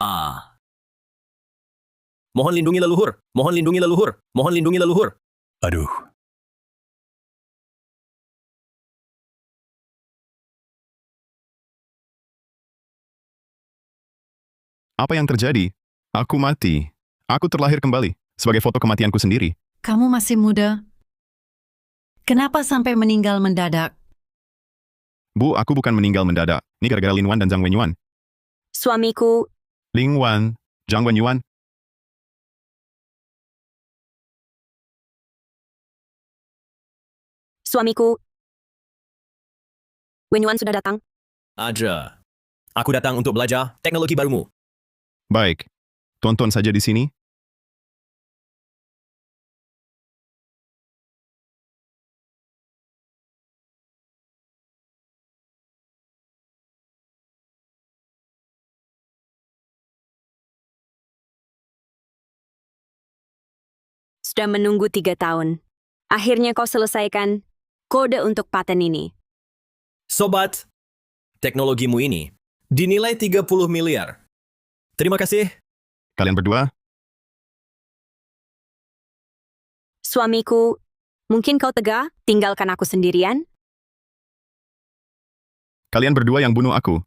Ah. Mohon lindungi leluhur. Mohon lindungi leluhur. Mohon lindungi leluhur. Aduh. Apa yang terjadi? Aku mati. Aku terlahir kembali sebagai foto kematianku sendiri. Kamu masih muda. Kenapa sampai meninggal mendadak? Bu, aku bukan meninggal mendadak. Ini gara-gara Lin Wan dan Zhang Wenyuan. Suamiku, Lin Wan, Zhang Wenyuan. suamiku. Wenyuan sudah datang. Aja. Aku datang untuk belajar teknologi barumu. Baik. Tonton saja di sini. Sudah menunggu 3 tahun. Akhirnya kau selesaikan kode untuk paten ini. Sobat, teknologimu ini dinilai 30 miliar. Terima kasih. Kalian berdua, Suamiku, mungkin kau tega tinggalkan aku sendirian? kalian berdua yang bunuh aku.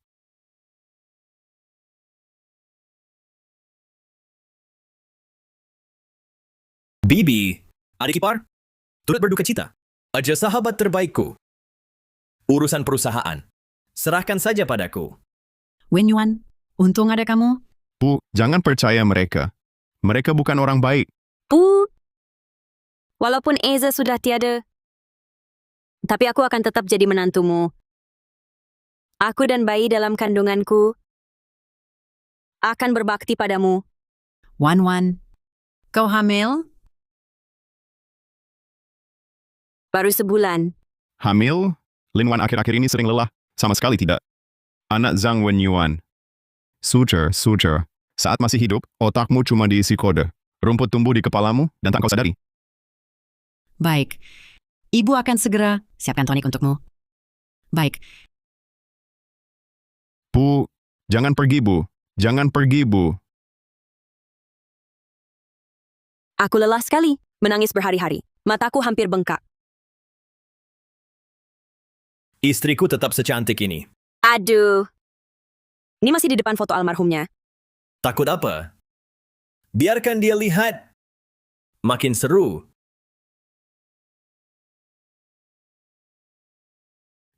Bibi, adik ipar, turut berduka cita. Aja sahabat terbaikku. Urusan perusahaan, serahkan saja padaku. Wenyuan, untung ada kamu. Bu, jangan percaya mereka. Mereka bukan orang baik. Bu, walaupun Eza sudah tiada, tapi aku akan tetap jadi menantumu. Aku dan bayi dalam kandunganku akan berbakti padamu. Wan, kau hamil? Baru sebulan. Hamil? Lin Wan akhir-akhir ini sering lelah. Sama sekali tidak. Anak Zhang Wenyuan. Sujer. Saat masih hidup, otakmu cuma diisi kode. Rumput tumbuh di kepalamu dan tak kau sadari. Baik. Ibu akan segera siapkan tonik untukmu. Baik. Bu, jangan pergi, Bu. Jangan pergi, Bu. Aku lelah sekali, menangis berhari-hari. Mataku hampir bengkak. Istriku tetap secantik ini. Aduh. Ini masih di depan foto almarhumnya. Takut apa? Biarkan dia lihat. Makin seru.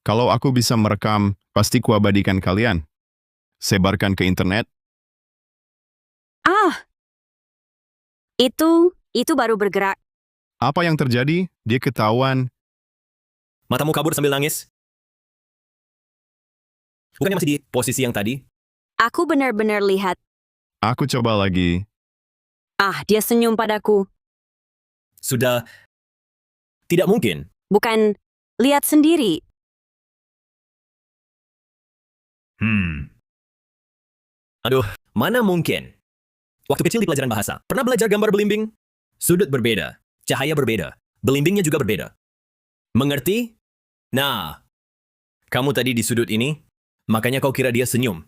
Kalau aku bisa merekam, pasti kuabadikan kalian. Sebarkan ke internet. Ah. Itu baru bergerak. Apa yang terjadi? Dia ketahuan. Matamu kabur sambil nangis. Bukannya masih di posisi yang tadi? Aku benar-benar lihat. Aku coba lagi. Ah, dia senyum padaku. Sudah. Tidak mungkin. Bukan, lihat sendiri. Aduh, mana mungkin? Waktu kecil di pelajaran bahasa, pernah belajar gambar belimbing? Sudut berbeda, cahaya berbeda, belimbingnya juga berbeda. Mengerti? Nah, kamu tadi di sudut ini, makanya kau kira dia senyum.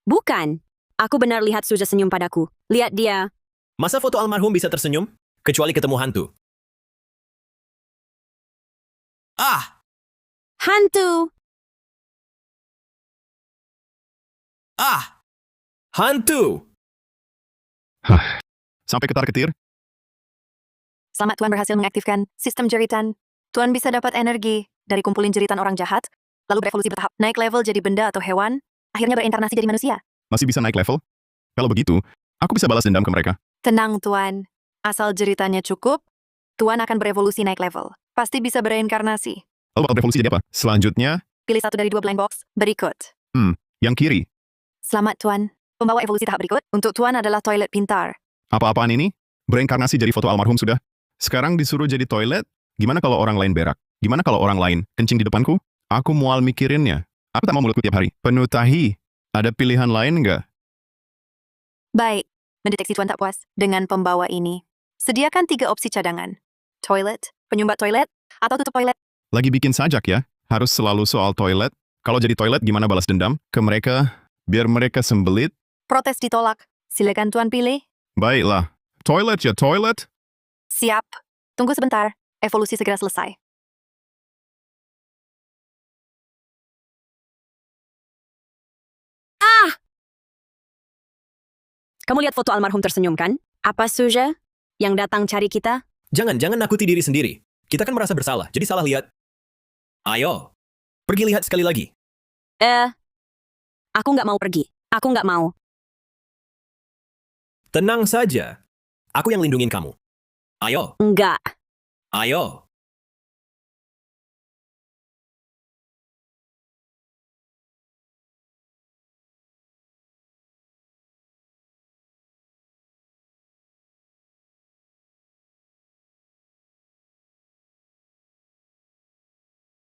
Bukan. Aku benar lihat Suja senyum padaku. Lihat dia. Masa foto almarhum bisa tersenyum? Kecuali ketemu hantu. Ah! Hantu. Ah! Hantu! Sampai ketar-ketir. Selamat Tuan berhasil mengaktifkan sistem jeritan. Tuan bisa dapat energi dari kumpulin jeritan orang jahat, lalu berevolusi bertahap, naik level jadi benda atau hewan, akhirnya berinkarnasi jadi manusia. Masih bisa naik level? Kalau begitu, aku bisa balas dendam ke mereka. Tenang Tuan, asal jeritannya cukup, Tuan akan berevolusi naik level. Pasti bisa bereinkarnasi. Lalu bakal berevolusi jadi apa? Selanjutnya, Pilih satu dari 2 blind box, berikut. yang kiri. Selamat Tuan, pembawa evolusi tahap berikut, untuk Tuan adalah toilet pintar. Apa-apaan ini? Bereinkarnasi jadi foto almarhum sudah. Sekarang disuruh jadi toilet? Gimana kalau orang lain berak? Gimana kalau orang lain kencing di depanku? Aku mual mikirinnya. Aku tak mau mulutku tiap hari. Penuh tahi. Ada pilihan lain nggak? Baik, mendeteksi Tuan tak puas dengan pembawa ini. Sediakan 3 opsi cadangan. Toilet, penyumbat toilet, atau tutup toilet. Lagi bikin sajak ya? Harus selalu soal toilet? Kalau jadi toilet gimana balas dendam? Ke mereka? Biar mereka sembelit? Protes ditolak. Silakan Tuan pilih. Baiklah. Toilet ya toilet. Siap. Tunggu sebentar. Evolusi segera selesai. Kamu lihat foto almarhum tersenyum kan? Apa Suja yang datang cari kita? Jangan nakuti diri sendiri. Kita kan merasa bersalah, jadi salah lihat. Ayo, pergi lihat sekali lagi. Aku nggak mau pergi. Aku nggak mau. Tenang saja. Aku yang lindungin kamu. Ayo, Nggak. ayo.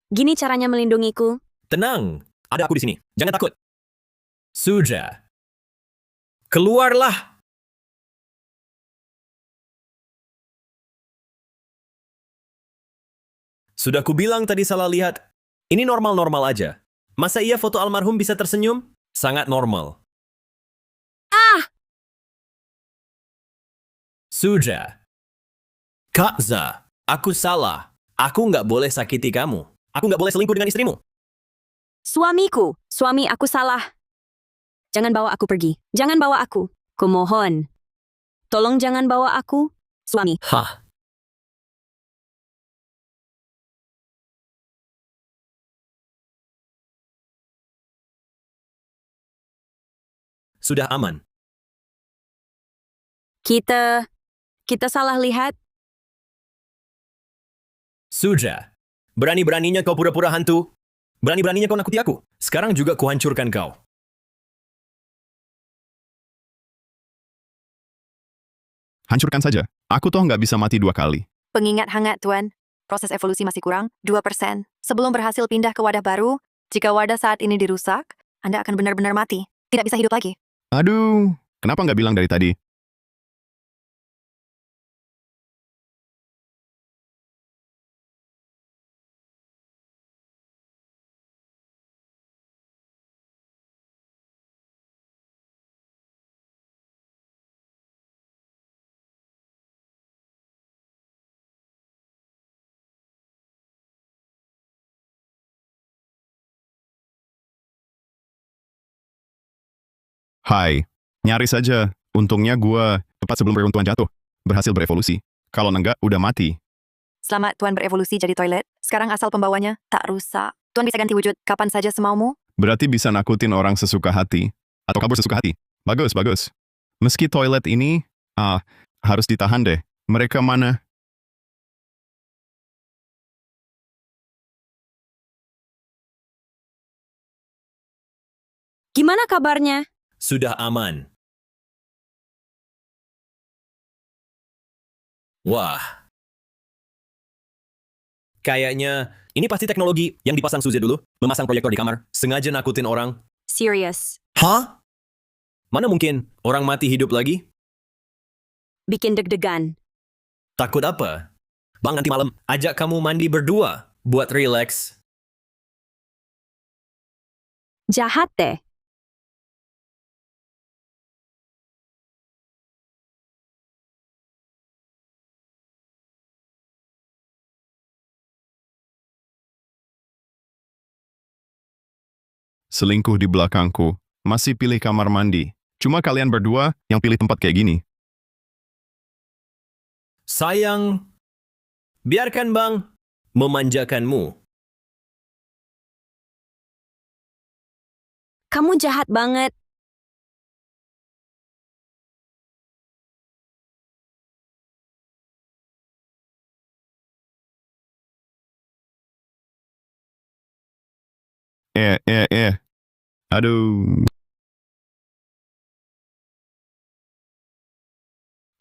Gini caranya melindungiku. Tenang, ada aku di sini. Jangan takut. Sudah. Keluarlah. Sudah kubilang tadi salah lihat. Ini normal-normal aja. Masa iya foto almarhum bisa tersenyum? Sangat normal. Sudah. Kak Za, aku salah. Aku nggak boleh sakiti kamu. Aku nggak boleh selingkuh dengan istrimu. Suamiku. Suami aku salah. Jangan bawa aku pergi. Jangan bawa aku. Kumohon. Tolong jangan bawa aku. Suami. Hah? Sudah aman. Kita salah lihat. Sudah. Berani-beraninya kau pura-pura hantu. Berani-beraninya kau nakuti aku. Sekarang juga kuhancurkan kau. Hancurkan saja. Aku toh nggak bisa mati 2 kali. Pengingat hangat, Tuan. Proses evolusi masih kurang 2%. Sebelum berhasil pindah ke wadah baru, jika wadah saat ini dirusak, Anda akan benar-benar mati. Tidak bisa hidup lagi. Aduh, kenapa nggak bilang dari tadi? Hai, nyaris saja. Untungnya gua tepat sebelum peruntuhan jatuh. Berhasil berevolusi. Kalau enggak, udah mati. Selamat Tuan berevolusi jadi toilet. Sekarang asal pembawanya tak rusak. Tuan bisa ganti wujud kapan saja semaumu. Berarti bisa nakutin orang sesuka hati. Atau kabur sesuka hati. Bagus, bagus. Meski toilet ini, harus ditahan deh. Mereka mana? Gimana kabarnya? Sudah aman. Wah. Kayaknya ini pasti teknologi yang dipasang Suzy dulu. Memasang proyektor di kamar. Sengaja nakutin orang. Serius. Hah? Mana mungkin orang mati hidup lagi? Bikin deg-degan. Takut apa? Bang, nanti malam ajak kamu mandi berdua. Buat relax. Jahat deh. Selingkuh di belakangku. Masih pilih kamar mandi. Cuma kalian berdua yang pilih tempat kayak gini. Sayang, biarkan Bang memanjakanmu. Kamu jahat banget. Aduh.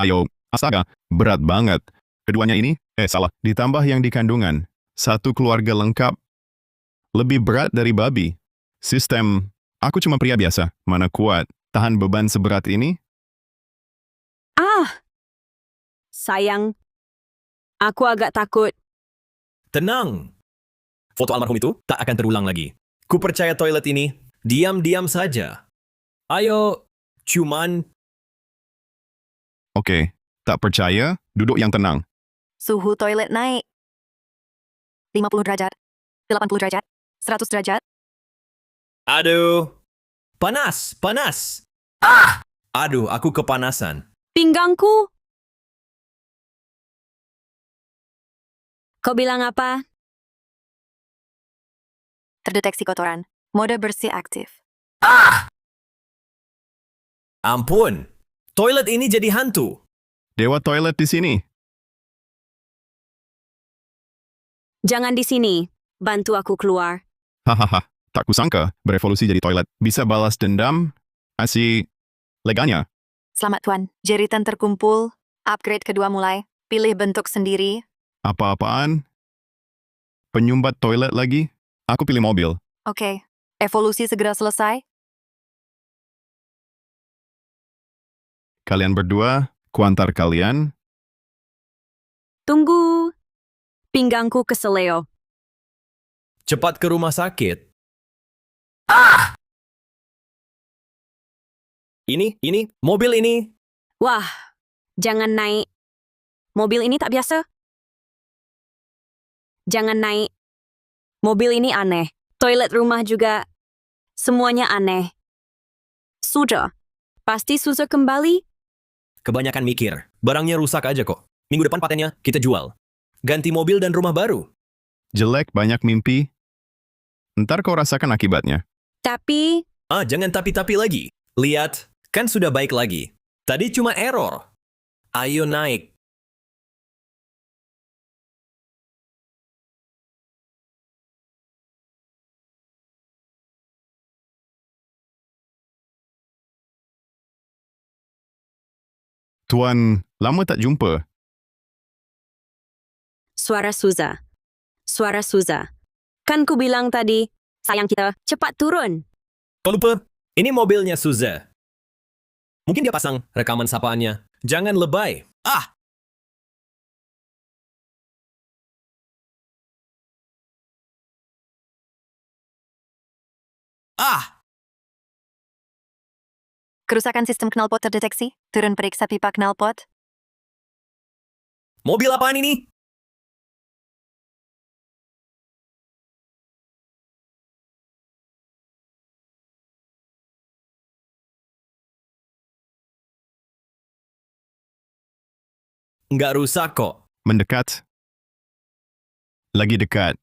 Ayo, astaga, berat banget. Keduanya ini, salah, ditambah yang di kandungan. Satu keluarga lengkap. Lebih berat dari babi. Sistem, aku cuma pria biasa, mana kuat. Tahan beban seberat ini? Sayang. Aku agak takut. Tenang. Foto almarhum itu tak akan terulang lagi. Ku percaya toilet ini diam-diam saja. Ayo, Cuman, Oke, tak percaya? Duduk yang tenang. Suhu toilet naik. 50 derajat. 80 derajat. 100 derajat. aduh, panas. Aduh, aku kepanasan. Pinggangku. Kau bilang apa? Terdeteksi kotoran. Mode bersih aktif. Ampun, toilet ini jadi hantu. Dewa toilet di sini. Jangan di sini. Bantu aku keluar. Hahaha, tak kusangka berevolusi jadi toilet. Bisa balas dendam? Asik leganya. Selamat Tuan. Jeritan terkumpul. Upgrade kedua mulai. Pilih bentuk sendiri. Apa-apaan? Penyumbat toilet lagi? Aku pilih mobil. Oke. Evolusi segera selesai. Kalian berdua, kuantar kalian. Tunggu. Pinggangku keseleo. Cepat ke rumah sakit. Ini, mobil ini. Wah, jangan naik. Mobil ini tak biasa. Jangan naik. Mobil ini aneh. Toilet rumah juga. Semuanya aneh. Sudah. Pasti susah kembali. Kebanyakan mikir. Barangnya rusak aja kok. Minggu depan patennya kita jual. Ganti mobil dan rumah baru. Jelek banyak mimpi. Ntar kau rasakan akibatnya. Tapi, Jangan tapi-tapi lagi. Lihat, kan sudah baik lagi. Tadi cuma error. Ayo naik. Tuan, lama tak jumpa. suara Suza. Suara Suza. Kan ku bilang tadi, sayang kita, cepat turun. Kau lupa, ini mobilnya Suza. Mungkin dia pasang rekaman sapaannya. Jangan lebay. Kerusakan sistem knalpot terdeteksi. Turun periksa pipa knalpot. Mobil apaan ini? Nggak rusak kok. Mendekat. Lagi dekat.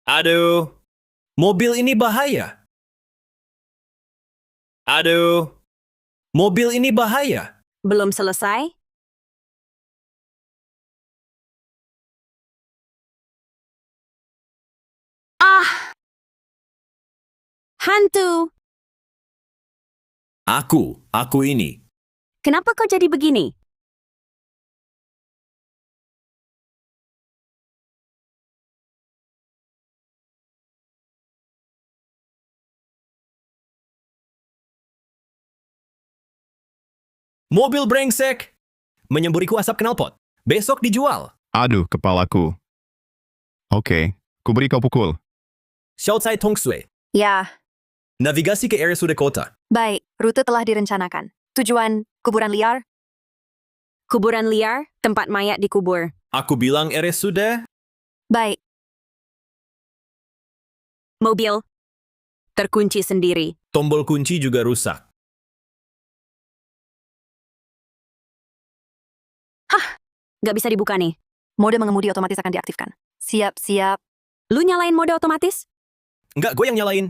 Aduh, mobil ini bahaya. Aduh, mobil ini bahaya. Belum selesai? Hantu! Aku ini. Kenapa kau jadi begini? Mobil brengsek. Menyemburiku asap knalpot. Besok dijual. Aduh, kepalaku. Oke, kuberi kau pukul. Xiaocai Tongsui. Ya, Navigasi ke area sudah kota. baik. Rute telah direncanakan. Tujuan, kuburan liar. Kuburan liar, tempat mayat dikubur. Aku bilang area sudah. Baik. Mobil. Terkunci sendiri. Tombol kunci juga rusak. Gak bisa dibuka nih. Mode mengemudi otomatis akan diaktifkan. Siap-siap. Lu nyalain mode otomatis? Nggak, gue yang nyalain.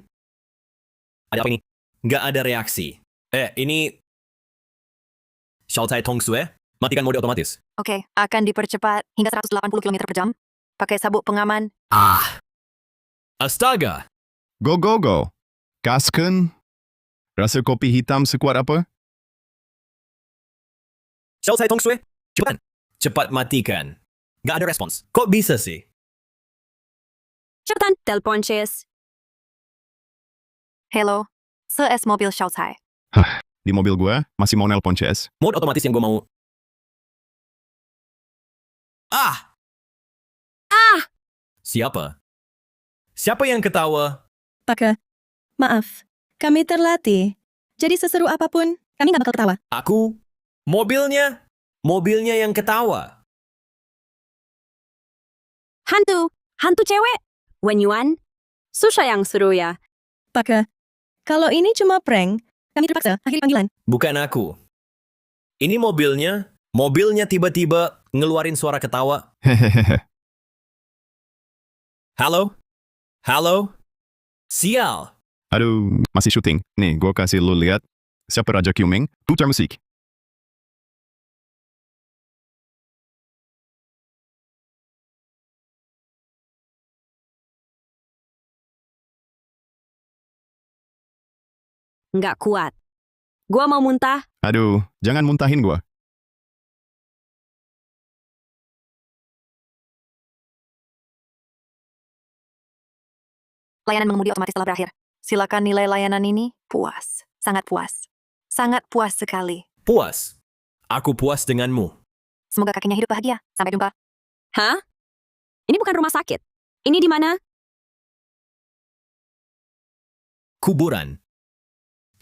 Ada apa ini? Nggak ada reaksi. Ini... Xiaocai Tongsui. Matikan mode otomatis. Oke, akan dipercepat hingga 180 km per jam. Pakai sabuk pengaman. Astaga. Go, go, go. Gaskan. Rasa kopi hitam sekuat apa? Xiaocai Tongsui. Cepat matikan. Nggak ada respons. Kok bisa sih? Cepetan, telepon Chase. Hello. Se-es mobil Xiaocai. Di mobil gua, masih mau nelpon CS. Mode otomatis yang gue mau. Siapa? Siapa yang ketawa? Paka, maaf, kami terlatih. Jadi seseru apapun, kami gak bakal ketawa. Aku, mobilnya yang ketawa. Hantu cewek. Wenyuan, susah yang seru ya. Paka, kalau ini cuma prank, kami terpaksa akhiri panggilan. Bukan aku. Ini mobilnya tiba-tiba ngeluarin suara ketawa. Hehehe. Halo? Sial. Aduh, masih syuting. Nih, gue kasih lu lihat. Siapa Raja Kyuming? Putar musik. Nggak kuat. Gua mau muntah. Aduh, jangan muntahin gue. Layanan mengemudi otomatis telah berakhir. Silakan nilai layanan ini puas. Sangat puas. Sangat puas sekali. Puas. Aku puas denganmu. Semoga kakinya hidup bahagia. Sampai jumpa. Hah? Ini bukan rumah sakit. Ini di mana? Kuburan.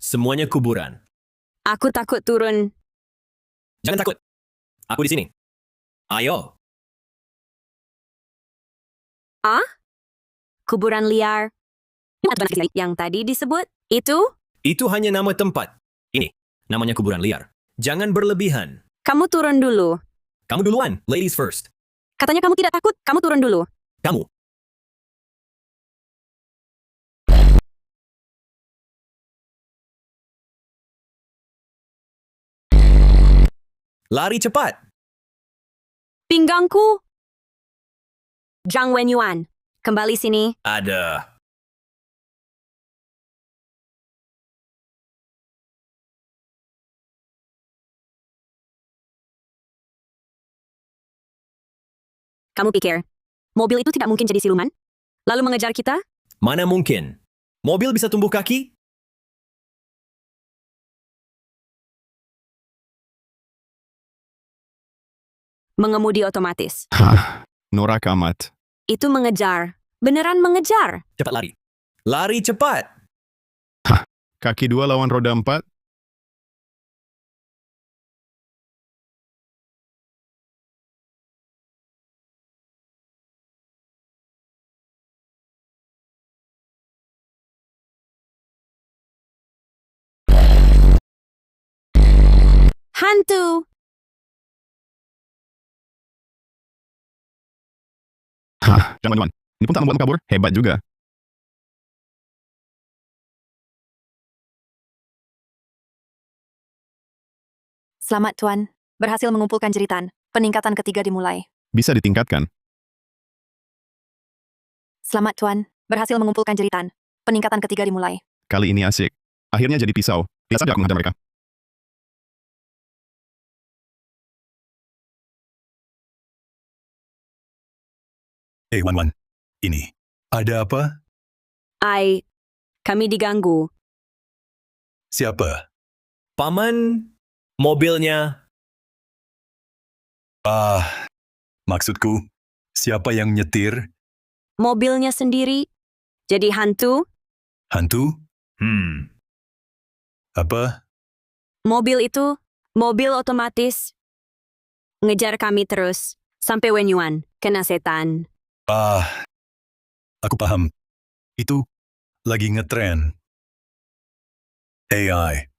Semuanya kuburan. Aku takut turun. Jangan takut. Aku di sini. Ayo. Kuburan liar. Yang tadi disebut, itu? Itu hanya nama tempat. Ini, namanya kuburan liar. Jangan berlebihan. Kamu turun dulu. Kamu duluan, ladies first. Katanya kamu tidak takut, kamu turun dulu. Kamu. Lari cepat. Pinggangku. Zhang Wenyuan, kembali sini. Ada. Kamu pikir, mobil itu tidak mungkin jadi siluman? Lalu mengejar kita? Mana mungkin? Mobil bisa tumbuh kaki? Mengemudi otomatis. Hah, norak amat. Itu mengejar. Beneran mengejar. Cepat lari. Lari cepat. Kaki 2 lawan roda 4? Hantu. Hah, jangan. Ini pun tak membuatmu kabur? Hebat juga. Selamat Tuan. Berhasil mengumpulkan jeritan. Peningkatan ketiga dimulai. Bisa ditingkatkan. Selamat Tuan. Berhasil mengumpulkan jeritan. Peningkatan ketiga dimulai. Kali ini asik. Akhirnya jadi pisau. Biasa saja aku menghantar mereka. Wan, ini. Ada apa? Kami diganggu. Siapa? Paman, mobilnya. Maksudku, siapa yang nyetir? Mobilnya sendiri. Jadi hantu. Hantu? Apa? Mobil itu, mobil otomatis. Ngejar kami terus. Sampai Wenyuan, kena setan. Aku paham. Itu lagi ngetren. AI.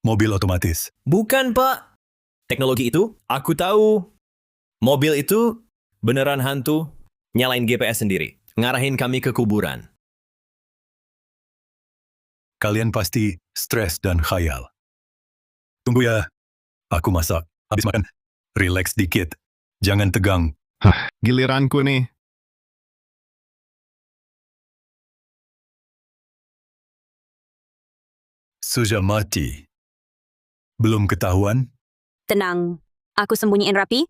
Mobil otomatis. Bukan, Pak. Teknologi itu, aku tahu. Mobil itu beneran hantu. Nyalain GPS sendiri. Ngarahin kami ke kuburan. Kalian pasti stres dan khayal. Tunggu ya. Aku masak. Habis makan. Relax dikit. Jangan tegang. Giliranku nih. Sudah mati. Belum ketahuan? Tenang, aku sembunyiin rapi.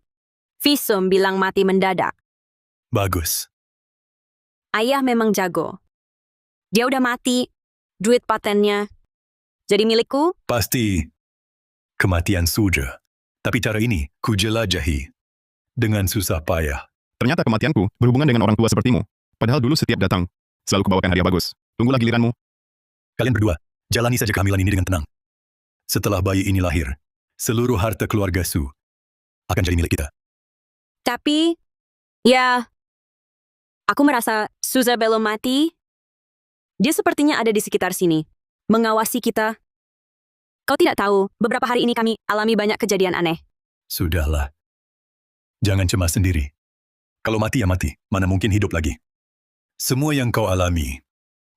Visum bilang mati mendadak. Bagus. Ayah memang jago. Dia udah mati. Duit patennya. Jadi milikku? Pasti kematian sudah. Tapi cara ini ku jelajahi. Dengan susah payah. Ternyata kematianku berhubungan dengan orang tua sepertimu. Padahal dulu setiap datang, selalu kubawakan hadiah bagus. Tunggulah giliranmu. Kalian berdua, jalani saja kehamilan ini dengan tenang. Setelah bayi ini lahir, seluruh harta keluarga Su akan jadi milik kita. Tapi, ya, aku merasa Suza belum mati. Dia sepertinya ada di sekitar sini, mengawasi kita. Kau tidak tahu, beberapa hari ini kami alami banyak kejadian aneh. Sudahlah. Jangan cemas sendiri. Kalau mati ya mati, mana mungkin hidup lagi. Semua yang kau alami,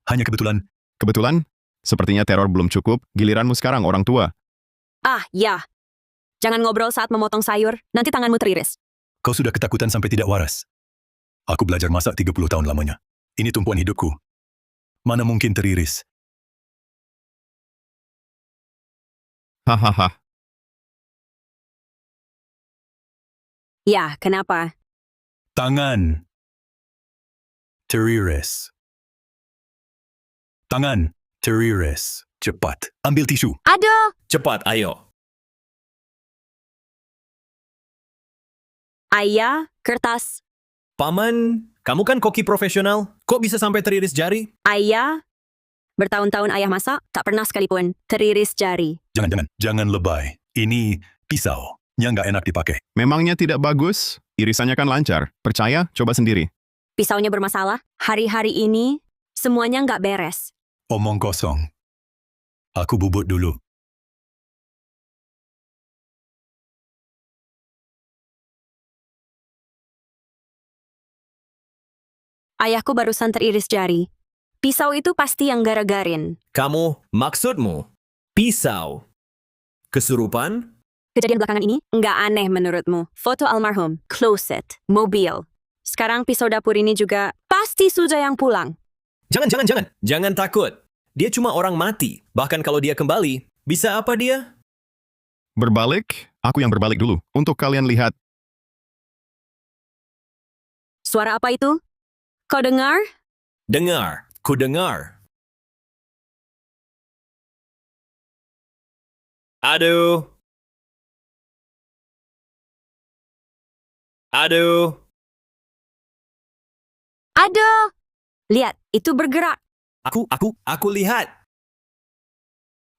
hanya kebetulan. Kebetulan, sepertinya teror belum cukup, giliranmu sekarang orang tua. Ah, ya. Jangan ngobrol saat memotong sayur, nanti tanganmu teriris. Kau sudah ketakutan sampai tidak waras. Aku belajar masak 30 tahun lamanya. Ini tumpuan hidupku. Mana mungkin teriris. Hahaha. Ya, kenapa? Tangan. Teriris. Tangan. Teriris. Cepat. Ambil tisu. Ada! Cepat, ayo. Ayah, kertas. Paman, kamu kan koki profesional. Kok bisa sampai teriris jari? Ayah, bertahun-tahun ayah masak, tak pernah sekalipun teriris jari. Jangan lebay. Ini pisau. Yang nggak enak dipakai. Memangnya tidak bagus? Irisannya kan lancar. Percaya? Coba sendiri. Pisaunya bermasalah. Hari-hari ini, semuanya nggak beres. Omong kosong. Aku bubut dulu. Ayahku barusan teriris jari. Pisau itu pasti yang gara-garin. Kamu, maksudmu? Pisau. Kesurupan? Kejadian belakangan ini nggak aneh menurutmu. Foto almarhum, closet, mobil. Sekarang pisau dapur ini juga pasti Suja yang pulang. Jangan. Jangan takut. Dia cuma orang mati. Bahkan kalau dia kembali, bisa apa dia? Berbalik? Aku yang berbalik dulu. Untuk kalian lihat. Suara apa itu? Kau dengar? Dengar. Ku dengar. Aduh. Aduh. Ada! Lihat, itu bergerak. Aku lihat.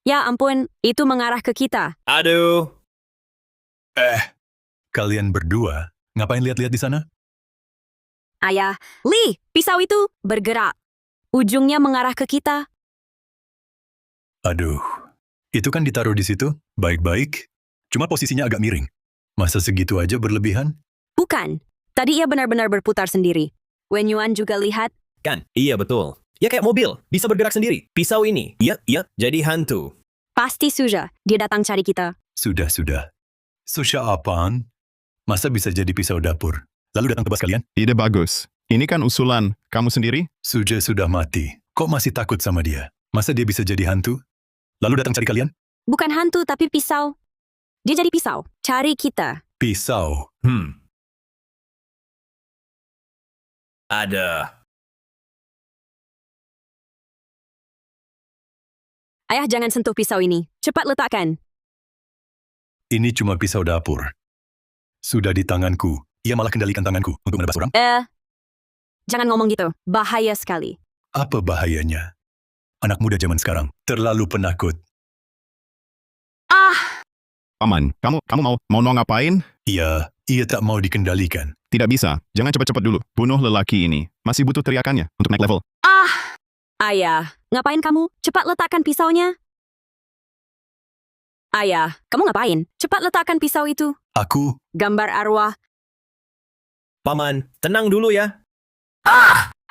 Ya ampun, itu mengarah ke kita. Aduh. Kalian berdua, ngapain lihat-lihat di sana? Ayah, Lee, pisau itu bergerak. Ujungnya mengarah ke kita. Aduh, itu kan ditaruh di situ, baik-baik. Cuma posisinya agak miring. Masa segitu aja berlebihan? Bukan, tadi ia benar-benar berputar sendiri. Wen Yuan juga lihat. Kan, iya betul. Ya kayak mobil, bisa bergerak sendiri. Pisau ini, iya, jadi hantu. Pasti Suja, dia datang cari kita. Sudah. Susah apaan? Masa bisa jadi pisau dapur? Lalu datang tebas kalian? Ide bagus. Ini kan usulan. Kamu sendiri? Suja sudah mati. Kok masih takut sama dia? Masa dia bisa jadi hantu? Lalu datang cari kalian? Bukan hantu, tapi pisau. Dia jadi pisau. Cari kita. Pisau. Ada. Ayah, jangan sentuh pisau ini. Cepat letakkan. Ini cuma pisau dapur. Sudah di tanganku. Ia malah kendalikan tanganku untuk menebas orang. Jangan ngomong gitu. Bahaya sekali. Apa bahayanya? Anak muda zaman sekarang terlalu penakut. Paman, kamu mau ngapain? Ia tak mau dikendalikan. Tidak bisa. Jangan cepat-cepat dulu. Bunuh lelaki ini. Masih butuh teriakannya untuk naik level. Ayah, ngapain kamu? Cepat letakkan pisaunya. Ayah, kamu ngapain? Cepat letakkan pisau itu. Aku, Gambar arwah. Paman, tenang dulu ya.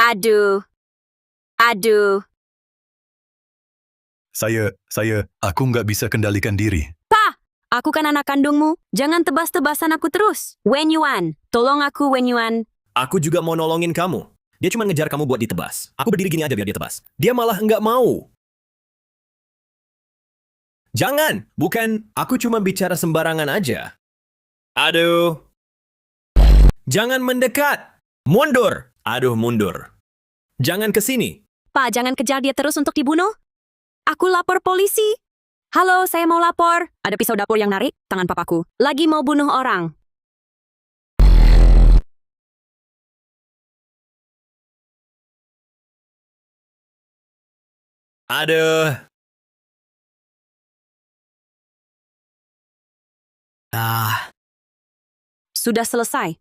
Aduh. aku nggak bisa kendalikan diri. Aku kan anak kandungmu. Jangan tebas-tebasan aku terus. Wen Yuan, tolong aku, Wen Yuan. Aku juga mau nolongin kamu. Dia cuma ngejar kamu buat ditebas. Aku berdiri gini aja biar dia tebas. Dia malah nggak mau. Jangan, bukan. Aku cuma bicara sembarangan aja. Aduh. Jangan mendekat. Mundur. Aduh, mundur. Jangan ke sini. Pak, jangan kejar dia terus untuk dibunuh. Aku lapor polisi. Halo, saya mau lapor. Ada pisau dapur yang narik tangan papaku. Lagi mau bunuh orang. Aduh. Ah, Sudah selesai.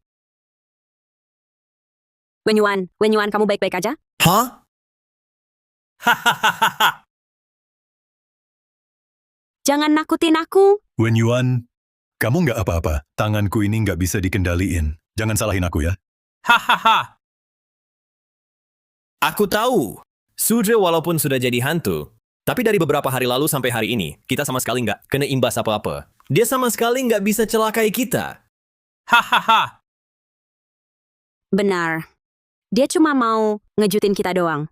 Wenyuan, kamu baik-baik aja? hah? Hahaha. Jangan nakutin aku. Wen Yuan, kamu nggak apa-apa. Tanganku ini nggak bisa dikendaliin. Jangan salahin aku ya. Hahaha. Aku tahu. Sudra walaupun sudah jadi hantu, tapi dari beberapa hari lalu sampai hari ini, kita sama sekali nggak kena imbas apa-apa. Dia sama sekali nggak bisa celakai kita. Hahaha. Benar. Dia cuma mau ngejutin kita doang.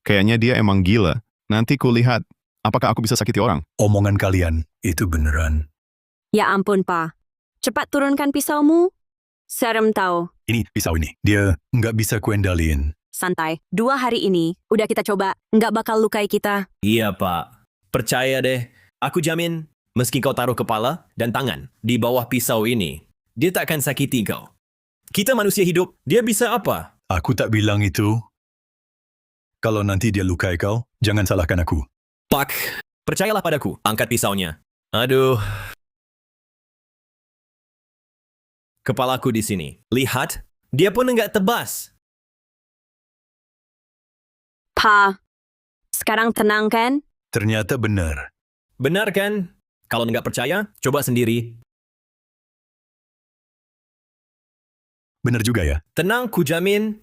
Kayaknya dia emang gila. Nanti kulihat, apakah aku bisa sakiti orang? Omongan kalian itu beneran. Ya ampun, Pa. Cepat turunkan pisaumu. Serem tahu. Ini pisau ini. Dia nggak bisa kuendaliin. Santai. 2 hari ini, udah kita coba. Nggak bakal lukai kita. Iya, Pak. Percaya deh. Aku jamin, meski kau taruh kepala dan tangan di bawah pisau ini, dia tak akan sakiti kau. Kita manusia hidup, dia bisa apa? Aku tak bilang itu. Kalau nanti dia lukai kau, jangan salahkan aku. Pak, percayalah padaku. Angkat pisaunya. Aduh. Kepalaku di sini. Lihat, dia pun enggak tebas. Pa, sekarang tenang kan? Ternyata benar. Benar kan? Kalau enggak percaya, coba sendiri. Benar juga ya. Tenang, ku jamin.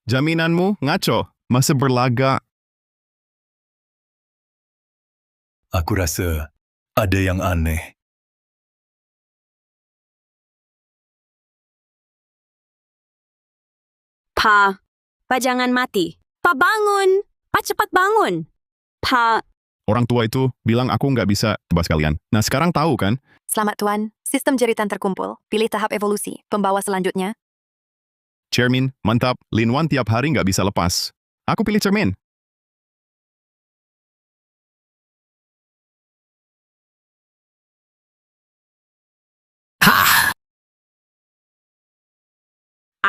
Jaminanmu ngaco, masih berlagak. Aku rasa ada yang aneh. Pa jangan mati. Pa bangun. Pa cepat bangun. Pa, Orang tua itu bilang aku nggak bisa tebas kalian. Nah sekarang tahu kan? Selamat Tuan, sistem jeritan terkumpul. Pilih tahap evolusi. Pembawa selanjutnya. Cermin, mantap. Lin Wan tiap hari nggak bisa lepas. Aku pilih cermin.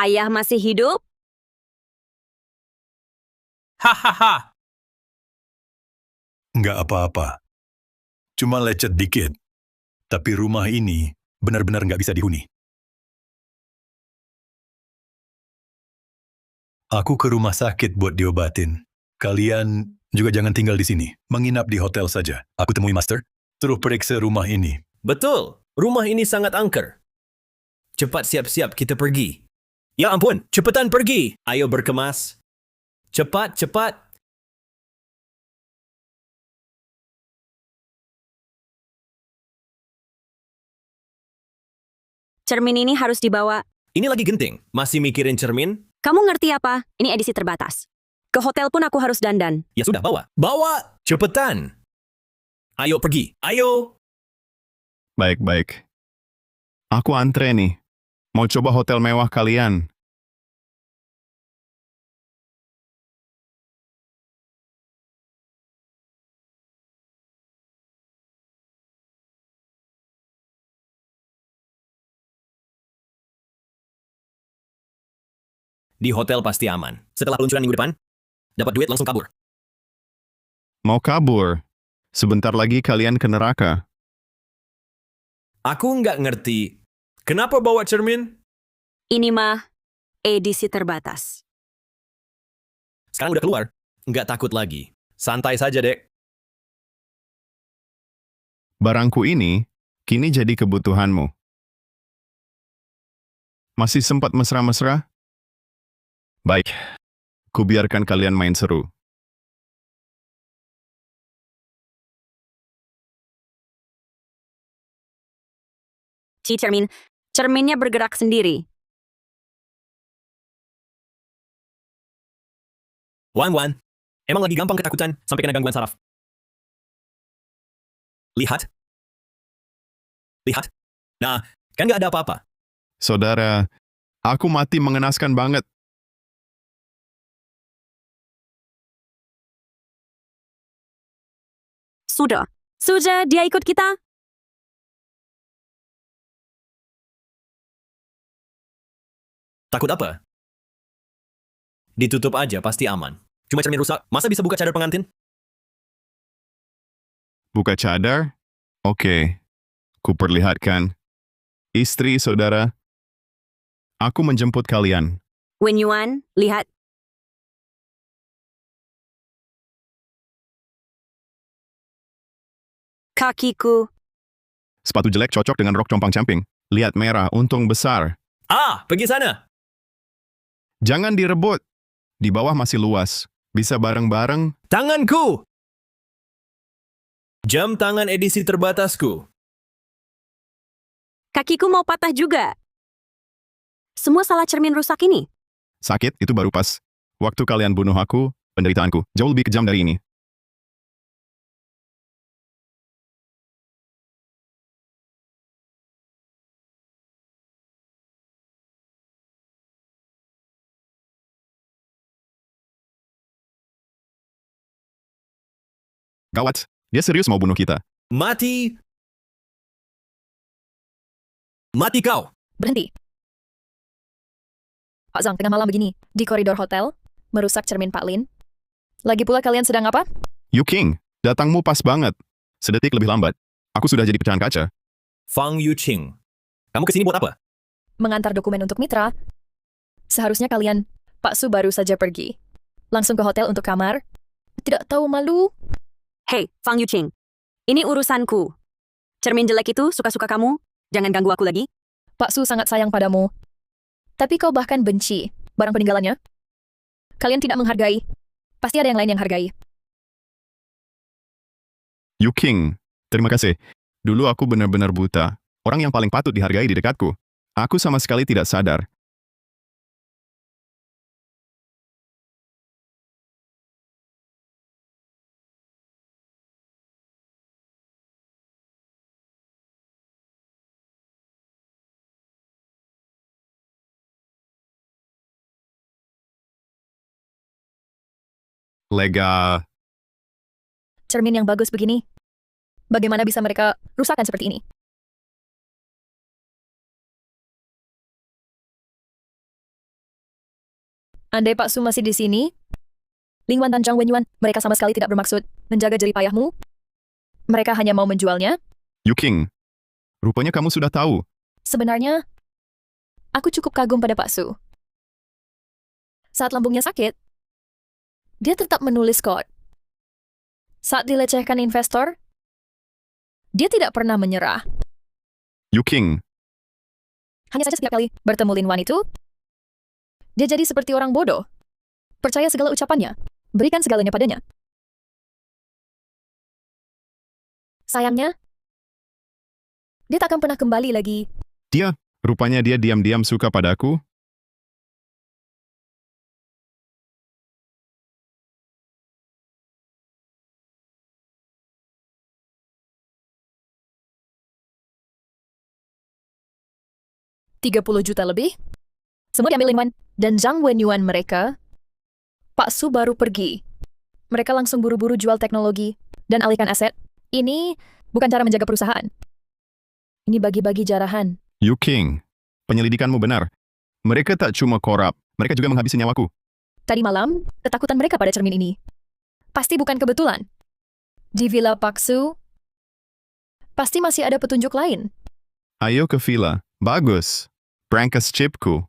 ayah masih hidup? Hahaha. Nggak apa-apa. Cuma lecet dikit. Tapi rumah ini benar-benar nggak bisa dihuni. Aku ke rumah sakit buat diobatin. Kalian juga jangan tinggal di sini. Menginap di hotel saja. Aku temui Master. Suruh periksa rumah ini. Betul. Rumah ini sangat angker. Cepat siap-siap kita pergi. Ya ampun, cepetan pergi. Ayo berkemas. Cepat, cepat. Cermin ini harus dibawa. Ini lagi genting. Masih mikirin cermin? Kamu ngerti apa? Ini edisi terbatas. Ke hotel pun aku harus dandan. Ya sudah, bawa. Bawa! Cepetan. Ayo pergi. Ayo. Baik-baik. Aku antre nih. Mau coba hotel mewah kalian. Di hotel pasti aman. Setelah peluncuran minggu depan, dapat duit langsung kabur. Mau kabur. Sebentar lagi kalian ke neraka. Aku nggak ngerti. Kenapa bawa cermin? Ini mah edisi terbatas. Sekarang udah keluar. Nggak takut lagi. Santai saja, Dek. Barangku ini kini jadi kebutuhanmu. Masih sempat mesra-mesra? Baik. Kubiarkan kalian main seru. Cerminnya bergerak sendiri. Wan, emang lagi gampang ketakutan sampai kena gangguan saraf. Lihat. Lihat. Nah, kan nggak ada apa-apa. Saudara, aku mati mengenaskan banget. Sudah, dia ikut kita. Takut apa? Ditutup aja pasti aman. Cuma cermin rusak, masa bisa buka cadar pengantin? Buka cadar? Oke. Kuperlihatkan. Istri, saudara. Aku menjemput kalian. Wen Yuan, lihat. Kakiku. Sepatu jelek cocok dengan rok compang-camping. Lihat merah, untung besar. Ah, pergi sana. Jangan direbut. Di bawah masih luas. Bisa bareng-bareng. Tanganku! Jam tangan edisi terbatasku. Kakiku mau patah juga. Semua salah cermin rusak ini. Sakit, itu baru pas. Waktu kalian bunuh aku, penderitaanku jauh lebih kejam dari ini. Gawat, dia serius mau bunuh kita. Mati. Mati kau. Berhenti. Pak Zhang, tengah malam begini, di koridor hotel, merusak cermin Pak Lin. Lagi pula kalian sedang apa? Yu King, datangmu pas banget. Sedetik lebih lambat. Aku sudah jadi pecahan kaca. Fang Yuqing. Kamu kesini buat apa? Mengantar dokumen untuk mitra. Seharusnya kalian, Pak Su baru saja pergi. Langsung ke hotel untuk kamar. Tidak tahu malu. Hei, Fang Yuqing. Ini urusanku. Cermin jelek itu suka-suka kamu. Jangan ganggu aku lagi. Pak Su sangat sayang padamu. Tapi kau bahkan benci barang peninggalannya. Kalian tidak menghargai. Pasti ada yang lain yang hargai. Yu King, terima kasih. Dulu aku benar-benar buta. Orang yang paling patut dihargai di dekatku. Aku sama sekali tidak sadar. Lega. Cermin yang bagus begini. Bagaimana bisa mereka rusakkan seperti ini? Andai Pak Su masih di sini, Ling Wan dan Zhang Wenyuan, mereka sama sekali tidak bermaksud menjaga jerih payahmu. Mereka hanya mau menjualnya. Yu King, rupanya kamu sudah tahu. Sebenarnya, aku cukup kagum pada Pak Su. Saat lambungnya sakit, dia tetap menulis kod. Saat dilecehkan investor, dia tidak pernah menyerah. Yu King, Hanya saja setiap kali bertemu Lin Wan itu, dia jadi seperti orang bodoh. Percaya segala ucapannya, berikan segalanya padanya. Sayangnya, dia tak akan pernah kembali lagi. rupanya dia diam-diam suka padaku. $30 juta lebih. Semua diambil Lin Wan dan Zhang Wenyuan mereka. Pak Su baru pergi. Mereka langsung buru-buru jual teknologi dan alihkan aset. Ini bukan cara menjaga perusahaan. Ini bagi-bagi jarahan. Yu King, penyelidikanmu benar. Mereka tak cuma korup, mereka juga menghabisi nyawaku. Tadi malam, ketakutan mereka pada cermin ini. Pasti bukan kebetulan. Di Villa Pak Su, pasti masih ada petunjuk lain. Ayo ke villa. Bagus. Brankas chipku.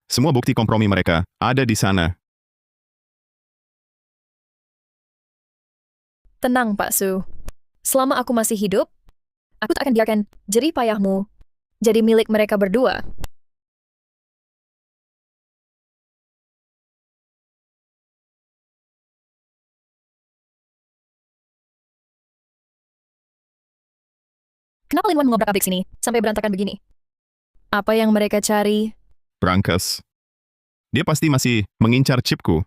Semua bukti kompromi mereka ada di sana. Tenang, Pak Su. Selama aku masih hidup, aku tak akan biarkan jerih payahmu jadi milik mereka berdua. Kenapa Lin Wan mengobrak-abrik sini sampai berantakan begini? Apa yang mereka cari? Brankas. Dia pasti masih mengincar chipku.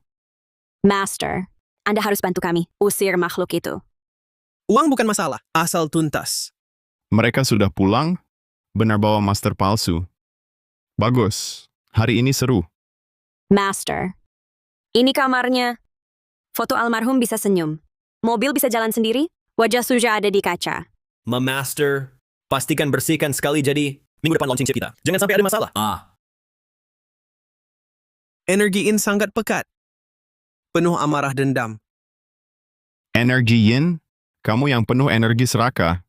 Master, Anda harus bantu kami usir makhluk itu. Uang bukan masalah, asal tuntas. Mereka sudah pulang, benar bawa master palsu. Bagus. Hari ini seru. Master, ini kamarnya. Foto almarhum bisa senyum. Mobil bisa jalan sendiri. Wajah Suja ada di kaca. Master, pastikan bersihkan sekali jadi minggu depan launching chip kita. Jangan sampai ada masalah. Energi in sangat pekat. penuh amarah dendam. Energi yin, kamu yang penuh energi serakah.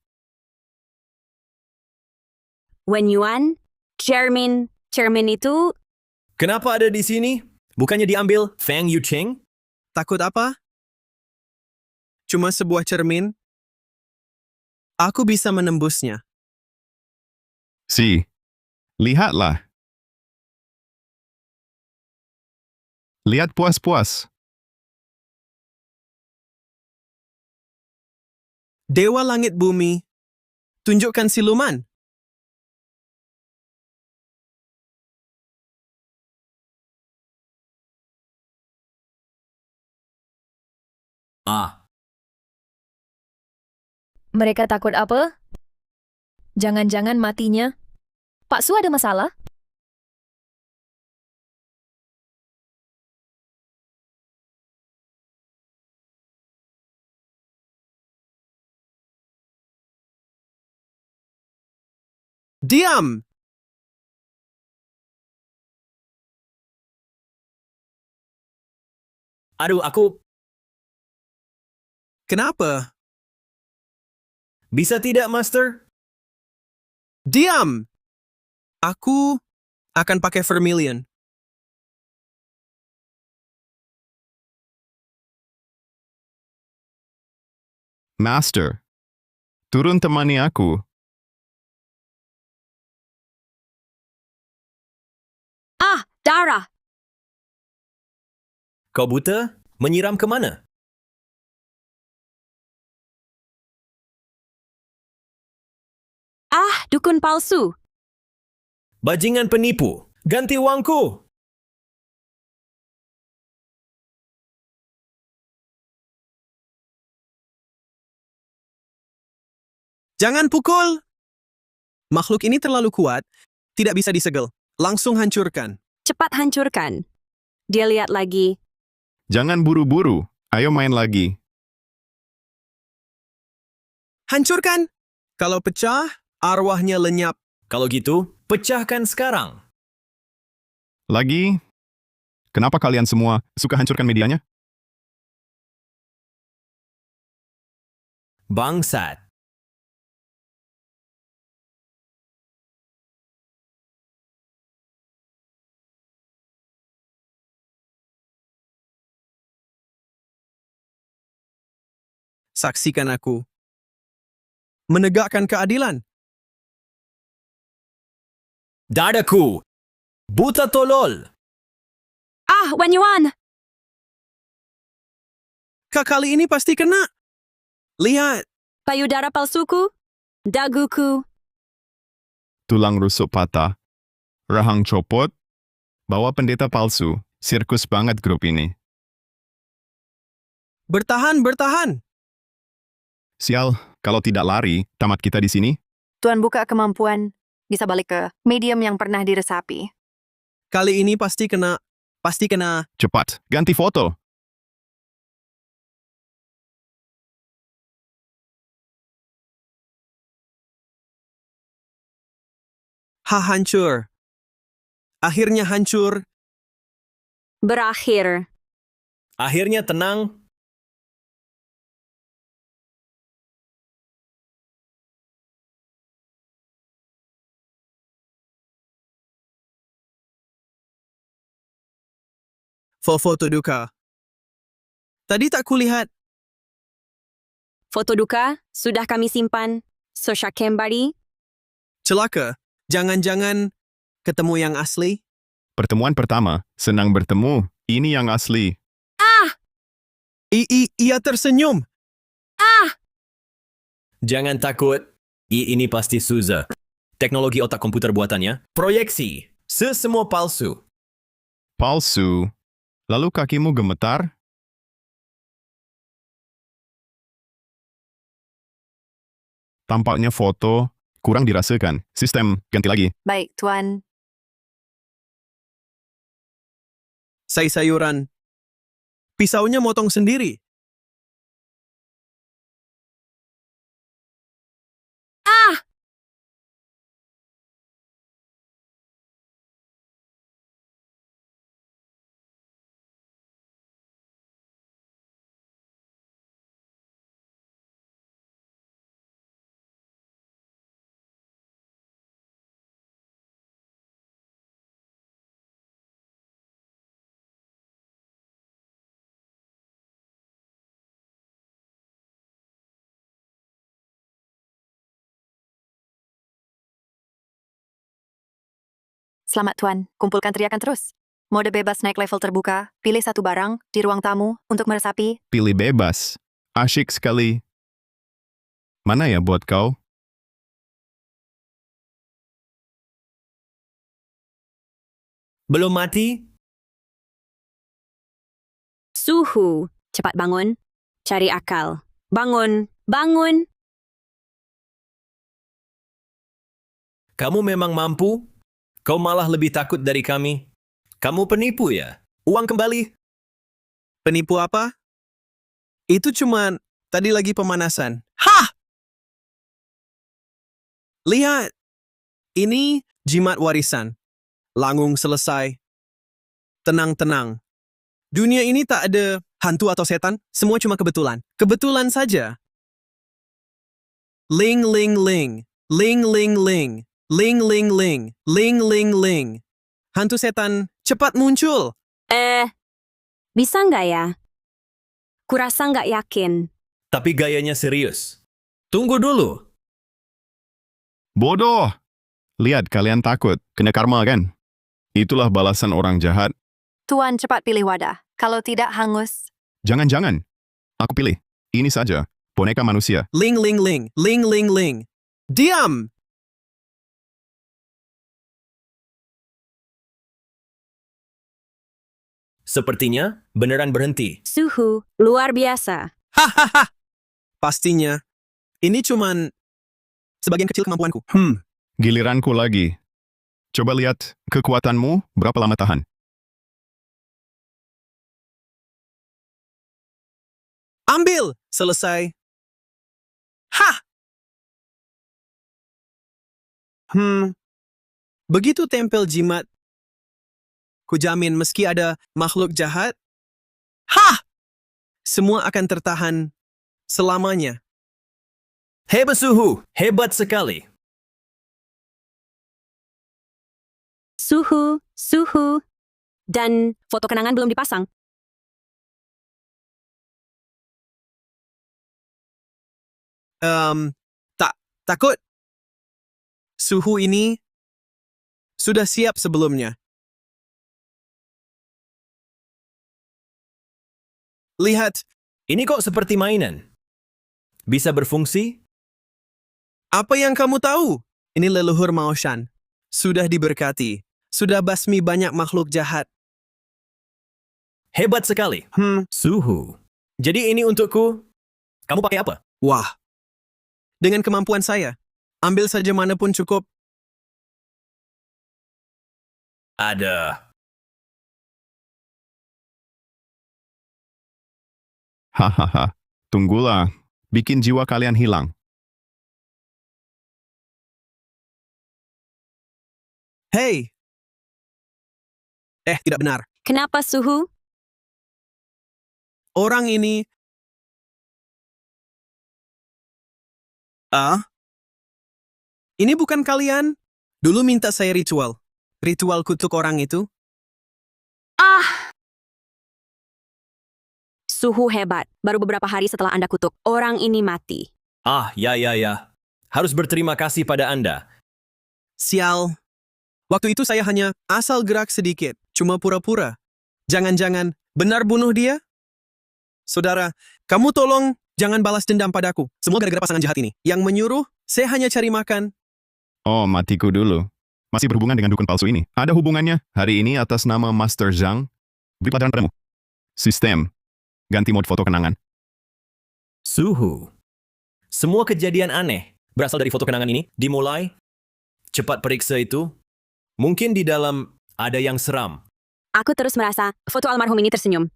Wen Yuan, Chairman itu, Kenapa ada di sini? Bukannya diambil Fang Yucheng? Takut apa? Cuma sebuah cermin. Aku bisa menembusnya. Si, lihatlah. Lihat puas-puas. Dewa langit bumi, tunjukkan siluman. Ah, Mereka takut apa? Jangan-jangan matinya. Pak Su ada masalah? Diam! aduh, aku Kenapa? bisa tidak, Master? Diam! Aku akan pakai vermilion. Master, turun temani aku. darah. Kau buta? Menyiram kemana? Dukun palsu. Bajingan penipu. Ganti uangku. Jangan pukul! Makhluk ini terlalu kuat, tidak bisa disegel. Langsung hancurkan. Cepat hancurkan. Dia lihat lagi. Jangan buru-buru. Ayo main lagi. Hancurkan! Kalau pecah, arwahnya lenyap. Kalau gitu, pecahkan sekarang. Lagi? Kenapa kalian semua suka hancurkan medianya? Bangsat. Saksikan aku. Menegakkan keadilan. Dadaku. Buta tolol. Wen Yuan! Kali ini pasti kena. Lihat, Payudara palsuku. Daguku. Tulang rusuk patah. Rahang copot. Bawa pendeta palsu. Sirkus banget grup ini. bertahan, bertahan. Sial, kalau tidak lari, tamat kita di sini. Tuan buka kemampuan, bisa balik ke medium yang pernah diresapi. Kali ini pasti kena. Pasti kena. Cepat, ganti foto. Hancur. Akhirnya hancur. Berakhir. Akhirnya tenang. Foto duka. Tadi tak kulihat. Foto duka sudah kami simpan. Sosha kembali. Celaka. Jangan-jangan ketemu yang asli. Pertemuan pertama, senang bertemu. Ini yang asli. Ia tersenyum. Jangan takut. Ini pasti Suza. Teknologi otak komputer buatannya. Proyeksi. Sesemua palsu. Palsu. Lalu kakimu gemetar? Tampaknya foto kurang dirasakan. Sistem ganti lagi. Baik, Tuan. Sayuran. Pisaunya motong sendiri. Selamat Tuan, kumpulkan teriakan terus. Mode bebas naik level terbuka, pilih satu barang di ruang tamu untuk meresapi. Pilih bebas. Asyik sekali. Mana ya buat kau? Belum mati? Suhu, cepat bangun. Cari akal. Bangun, bangun. Kamu memang mampu? Kau malah lebih takut dari kami. Kamu penipu ya? Uang kembali. Penipu apa? Itu cuma tadi lagi pemanasan. Hah! Lihat. Ini jimat warisan. Langung selesai. Tenang-tenang. Dunia ini tak ada hantu atau setan, semua cuma kebetulan. Kebetulan saja. Ling ling ling. Ling ling ling. Ling ling ling. Ling ling ling. Hantu setan cepat muncul. Bisa nggak ya? Kurasa nggak yakin. Tapi gayanya serius. Tunggu dulu. Bodoh! Lihat, kalian takut. Kena karma kan? Itulah balasan orang jahat. Tuan cepat pilih wadah. Kalau tidak hangus. Jangan-jangan. Aku pilih. Ini saja. Boneka manusia. Ling ling ling. Ling ling ling. Diam! Sepertinya beneran berhenti. Suhu, luar biasa. Hahaha. Pastinya. Ini cuman sebagian kecil kemampuanku. Giliranku lagi. Coba lihat kekuatanmu berapa lama tahan. Ambil! Selesai. Hah! Begitu tempel jimat. Kujamin meski ada makhluk jahat. Hah! Semua akan tertahan selamanya. Hebat Suhu, hebat sekali. Suhu, suhu. Dan foto kenangan belum dipasang. Takut. Suhu ini sudah siap sebelumnya. Lihat, Ini kok seperti mainan. Bisa berfungsi? apa yang kamu tahu? Ini leluhur Maoshan. Sudah diberkati. Sudah basmi banyak makhluk jahat. Hebat sekali. Suhu. Jadi ini untukku. Kamu pakai apa? Wah. Dengan kemampuan saya, ambil saja mana pun cukup. Ada. Hahaha. Tunggulah. Bikin jiwa kalian hilang. Hei! Tidak benar. Kenapa suhu? Orang ini... Ini bukan kalian? Dulu minta saya ritual. Ritual kutuk orang itu? Suhu hebat. Baru beberapa hari setelah Anda kutuk, orang ini mati. Ya. Harus berterima kasih pada Anda. Sial. Waktu itu saya hanya asal gerak sedikit. Cuma pura-pura. Jangan-jangan benar bunuh dia? Saudara, kamu tolong jangan balas dendam padaku. Semua gara-gara pasangan jahat ini. Yang menyuruh, saya hanya cari makan. Oh, matiku dulu. Masih berhubungan dengan dukun palsu ini. Ada hubungannya. Hari ini atas nama Master Zhang. Beri pelajaran padamu. Sistem. Ganti mode foto kenangan. Suhu. Semua kejadian aneh berasal dari foto kenangan ini. Dimulai. Cepat periksa itu. Mungkin di dalam ada yang seram. Aku terus merasa foto almarhum ini tersenyum.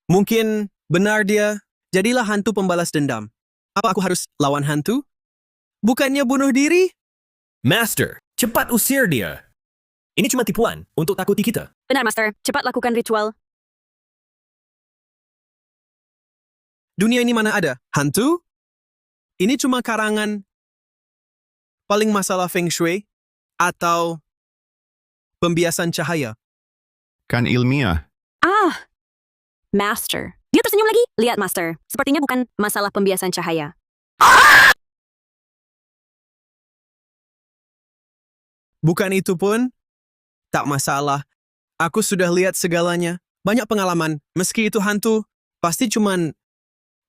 Mungkin benar dia. Jadilah hantu pembalas dendam. Apa aku harus lawan hantu? Bukannya bunuh diri? Master, cepat usir dia. Ini cuma tipuan untuk takuti kita. Benar, Master. Cepat lakukan ritual. Dunia ini mana ada? Hantu? Ini cuma karangan. Paling masalah feng shui? Atau pembiasan cahaya? Kan ilmiah. Master. Dia tersenyum lagi. Lihat, Master. Sepertinya bukan masalah pembiasan cahaya. Bukan itu pun, Tak masalah. Aku sudah lihat segalanya. Banyak pengalaman. Meski itu hantu, pasti cuman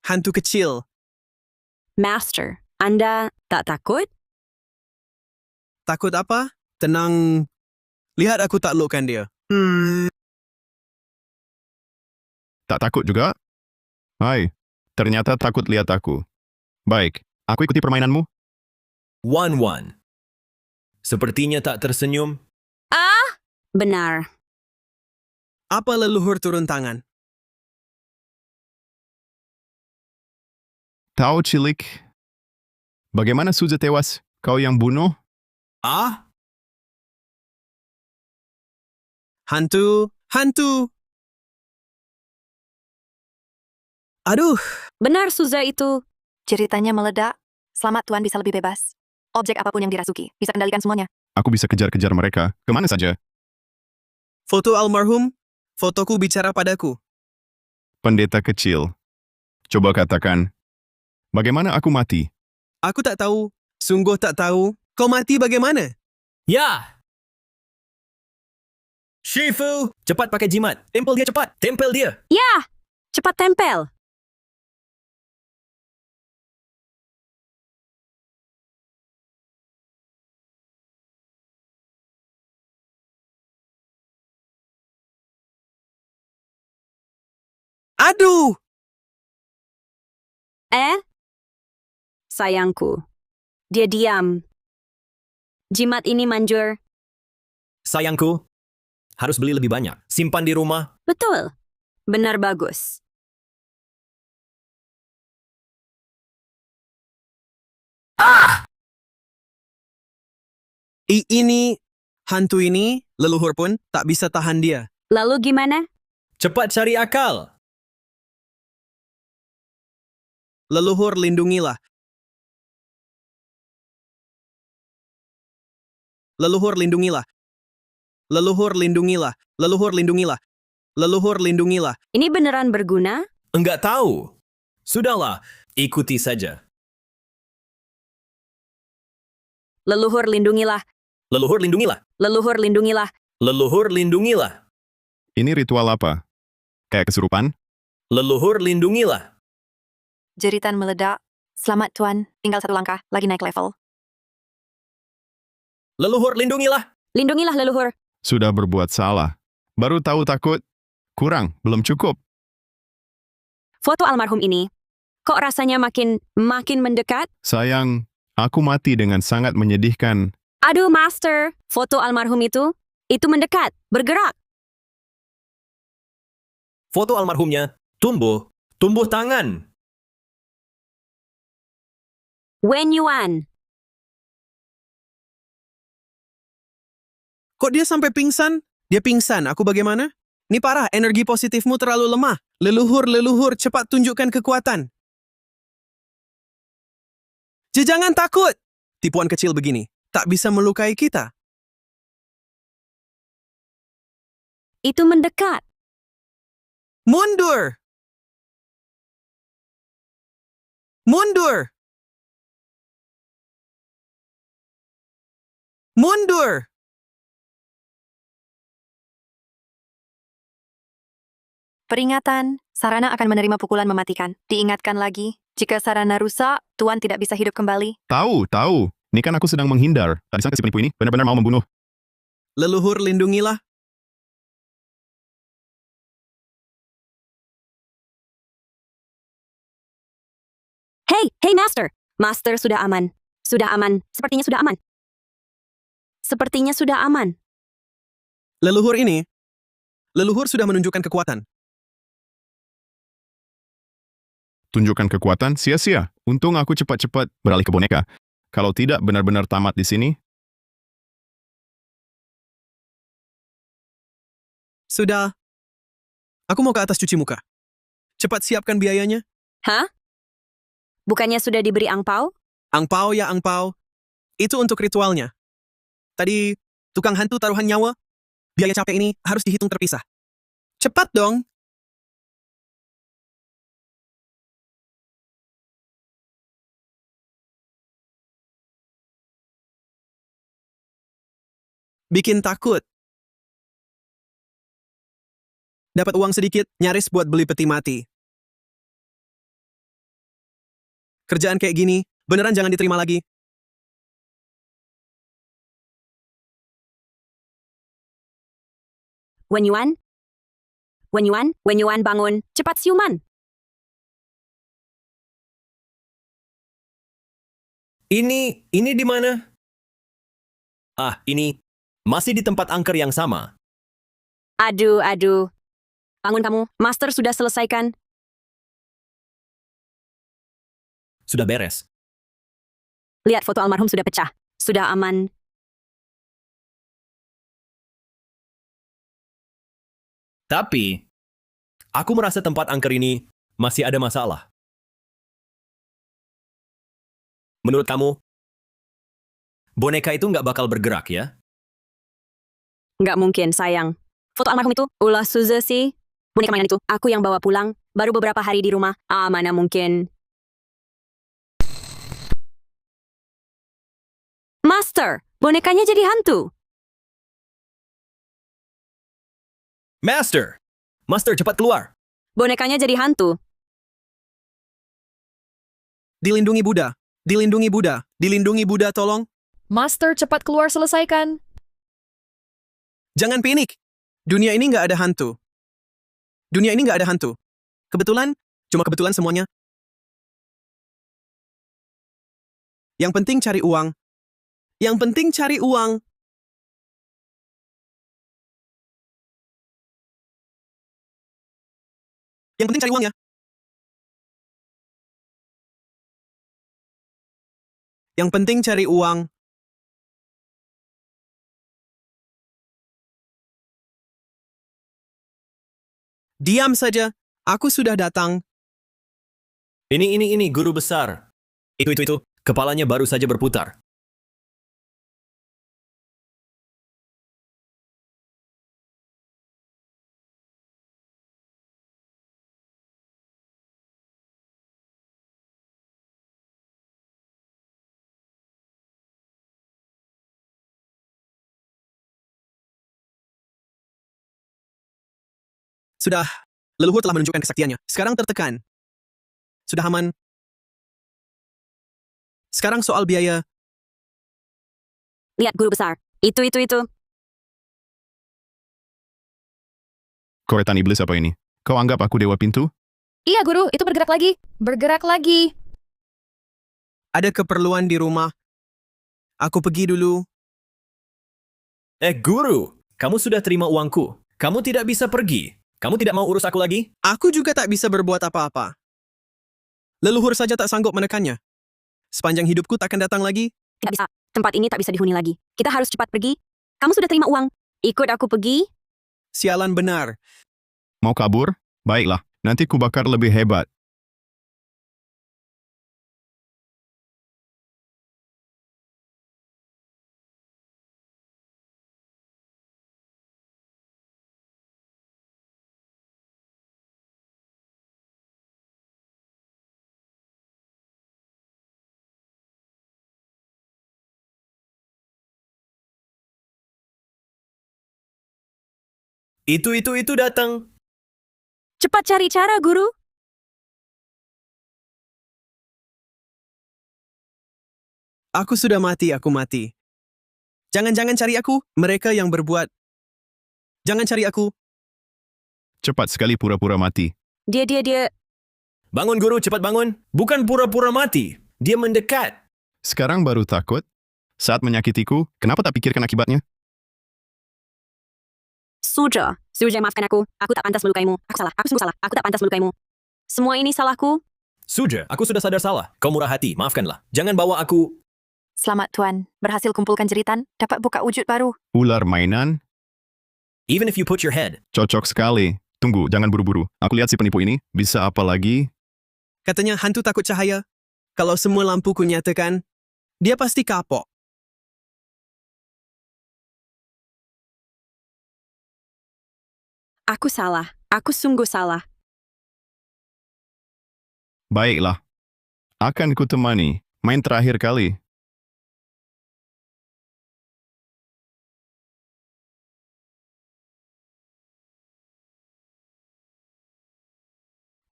hantu kecil. Master, Anda tak takut? Takut apa? Tenang. Lihat aku taklukkan dia. Tak takut juga? Hai, ternyata takut lihat aku. Baik, aku ikuti permainanmu. Wan. Sepertinya tak tersenyum. Benar. Apa leluhur turun tangan? Tahu cilik. Bagaimana Suza tewas? Kau yang bunuh? Ah? Hantu. Aduh, Benar Suza itu. Jeritanya meledak. Selamat Tuan bisa lebih bebas. Objek apapun yang dirasuki, bisa kendalikan semuanya. Aku bisa kejar-kejar mereka. Kemana saja? foto almarhum. Fotoku bicara padaku. Pendeta kecil. Coba katakan. Bagaimana aku mati? Aku tak tahu. Sungguh tak tahu. Kau mati bagaimana? Ya! Shifu! Cepat pakai jimat. Tempel dia cepat. Tempel dia. Ya, cepat tempel. Aduh! Sayangku. Dia diam. Jimat ini manjur. Sayangku, harus beli lebih banyak. Simpan di rumah. Betul. Benar bagus. Ini, hantu ini, leluhur pun tak bisa tahan dia. Lalu gimana? Cepat cari akal. Leluhur lindungilah. Leluhur lindungilah. Leluhur lindungilah. Leluhur lindungilah. Leluhur lindungilah. Ini beneran berguna? Enggak tahu. Sudahlah, ikuti saja. Leluhur lindungilah. Leluhur lindungilah. Leluhur lindungilah. Leluhur lindungilah. Ini ritual apa? Kayak kesurupan? Leluhur lindungilah. Jeritan meledak. Selamat Tuan, tinggal satu langkah, lagi naik level. Leluhur lindungilah. Lindungilah leluhur. Sudah berbuat salah. Baru tahu takut. Kurang, belum cukup. Foto almarhum ini. Kok rasanya makin mendekat? Sayang, aku mati dengan sangat menyedihkan. Aduh, Master. Foto almarhum itu mendekat, bergerak. Foto almarhumnya tumbuh tangan. Wen Yuan. Kok dia sampai pingsan? Dia pingsan, aku bagaimana? Ini parah, energi positifmu terlalu lemah. Leluhur, cepat tunjukkan kekuatan. Jangan takut! Tipuan kecil begini, tak bisa melukai kita. Itu mendekat. Mundur! Mundur! Mundur! Peringatan, sarana akan menerima pukulan mematikan. Diingatkan lagi, jika sarana rusak, Tuan tidak bisa hidup kembali. Tahu. Ini kan aku sedang menghindar. Tadi sang si penipu ini benar-benar mau membunuh. Leluhur lindungilah. Hey, Master. Master sudah aman. Sudah aman. Sepertinya sudah aman. Sepertinya sudah aman. Leluhur ini, leluhur sudah menunjukkan kekuatan. Tunjukkan kekuatan sia-sia. Untung aku cepat-cepat beralih ke boneka. Kalau tidak benar-benar tamat di sini, Sudah. Aku mau ke atas cuci muka. Cepat siapkan biayanya. Hah? Bukannya sudah diberi angpau? Angpau ya angpau. Itu untuk ritualnya. Tadi, tukang hantu taruhan nyawa. Biaya capek ini harus dihitung terpisah. Cepat dong. Bikin takut. dapat uang sedikit, nyaris buat beli peti mati. Kerjaan kayak gini, beneran jangan diterima lagi. Wen Yuan? Wen Yuan? Wen Yuan bangun. Cepat siuman. Ini di mana? Ah, ini masih di tempat angker yang sama. Aduh, aduh. Bangun kamu. Master sudah selesaikan. Sudah beres. Lihat foto almarhum sudah pecah. Sudah aman. Tapi, aku merasa tempat angker ini masih ada masalah. Menurut kamu, boneka itu nggak bakal bergerak ya? Nggak mungkin, sayang. Foto almarhum itu, ulah Suze sih. Boneka mainan itu, aku yang bawa pulang. Baru beberapa hari di rumah. Ah, mana mungkin. Master, bonekanya jadi hantu. Master! Master, cepat keluar! Bonekanya jadi hantu. Dilindungi Buddha. Dilindungi Buddha. Dilindungi Buddha, tolong. Master, cepat keluar selesaikan. Jangan panik. Dunia ini nggak ada hantu. Dunia ini nggak ada hantu. Kebetulan, cuma kebetulan semuanya. Yang penting cari uang. Yang penting cari uang. Yang penting cari uang ya. Yang penting cari uang. Diam saja. Aku sudah datang. Ini, guru besar. Itu. Kepalanya baru saja berputar. Sudah. Leluhur telah menunjukkan kesaktiannya. Sekarang tertekan. Sudah aman. Sekarang soal biaya. Lihat guru besar. Itu. Koretan iblis apa ini? Kau anggap aku dewa pintu? Iya, guru, itu bergerak lagi. Bergerak lagi. Ada keperluan di rumah. Aku pergi dulu. Guru! Kamu sudah terima uangku. Kamu tidak bisa pergi. Kamu tidak mau urus aku lagi? Aku juga tak bisa berbuat apa-apa. Leluhur saja tak sanggup menekannya. Sepanjang hidupku tak akan datang lagi. Tidak bisa. Tempat ini tak bisa dihuni lagi. Kita harus cepat pergi. Kamu sudah terima uang. Ikut aku pergi. Sialan benar. Mau kabur? Baiklah, nanti ku bakar lebih hebat. Itu datang. Cepat cari cara, guru. Aku sudah mati, aku mati. Jangan-jangan cari aku, mereka yang berbuat. Jangan cari aku. Cepat sekali pura-pura mati. Dia. Bangun guru, cepat bangun. Bukan pura-pura mati. Dia mendekat. Sekarang baru takut? Saat menyakitiku, kenapa tak pikirkan akibatnya? Suja, maafkan aku. Aku tak pantas melukaimu. Aku salah, aku sungguh salah. Aku tak pantas melukaimu. Semua ini salahku. Sudah, aku sudah sadar salah. Kau murah hati, maafkanlah. Jangan bawa aku... Selamat Tuan, berhasil kumpulkan jeritan, dapat buka wujud baru. Ular mainan? Even if you put your head. Cocok sekali. Tunggu, jangan buru-buru. Aku lihat si penipu ini. Bisa apa lagi? Katanya hantu takut cahaya. Kalau semua lampu ku nyatakan, dia pasti kapok. Aku salah. Aku sungguh salah. Baiklah. Akan kutemani. Main terakhir kali.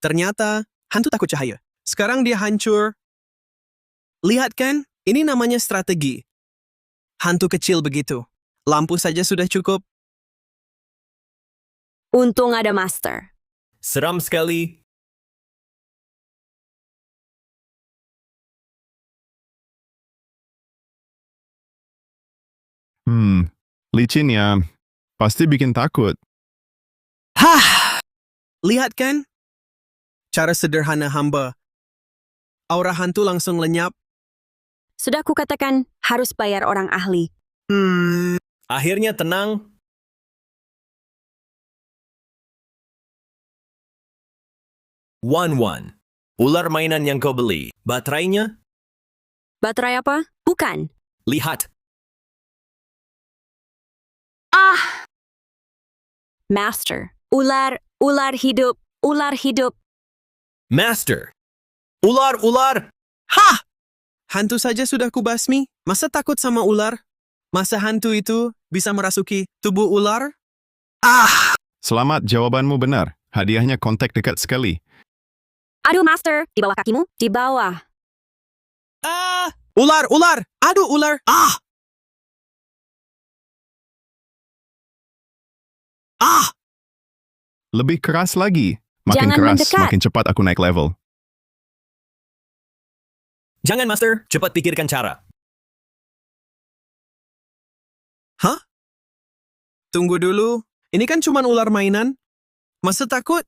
Ternyata, hantu takut cahaya. Sekarang dia hancur. Lihat kan, ini namanya strategi. Hantu kecil begitu. Lampu saja sudah cukup. Untung ada master. Seram sekali. Licin ya. Pasti bikin takut. Hah! Lihat kan? Cara sederhana hamba. Aura hantu langsung lenyap. Sudah kukatakan harus bayar orang ahli. Akhirnya tenang. One. Ular mainan yang kau beli. Baterainya? Baterai apa? Bukan. Lihat. Master. Ular hidup. Ular hidup. Master. Ular. Hah! Hantu saja sudah kubasmi. Masa takut sama ular? Masa hantu itu bisa merasuki tubuh ular? Selamat, jawabanmu benar. Hadiahnya kontak dekat sekali. Aduh, Master. Di bawah kakimu? Di bawah. Ular! Aduh, ular! Lebih keras lagi. Makin Jangan keras, mendekat. makin cepat aku naik level. Jangan, Master. Cepat pikirkan cara. Hah? Tunggu dulu. Ini kan cuma ular mainan. Masa takut?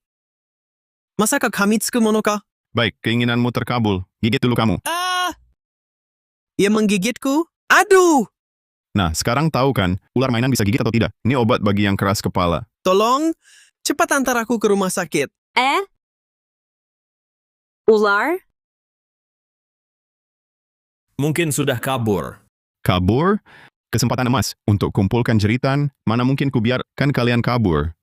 Masa Kamitsuku Monoka? Baik, keinginanmu terkabul. Gigit dulu kamu. Ia menggigitku? Aduh! Nah, sekarang tahu kan, ular mainan bisa gigit atau tidak. Ini obat bagi yang keras kepala. Tolong, cepat antar aku ke rumah sakit. Ular? Mungkin sudah kabur. Kabur? Kesempatan emas untuk kumpulkan jeritan. Mana mungkin kubiarkan kalian kabur.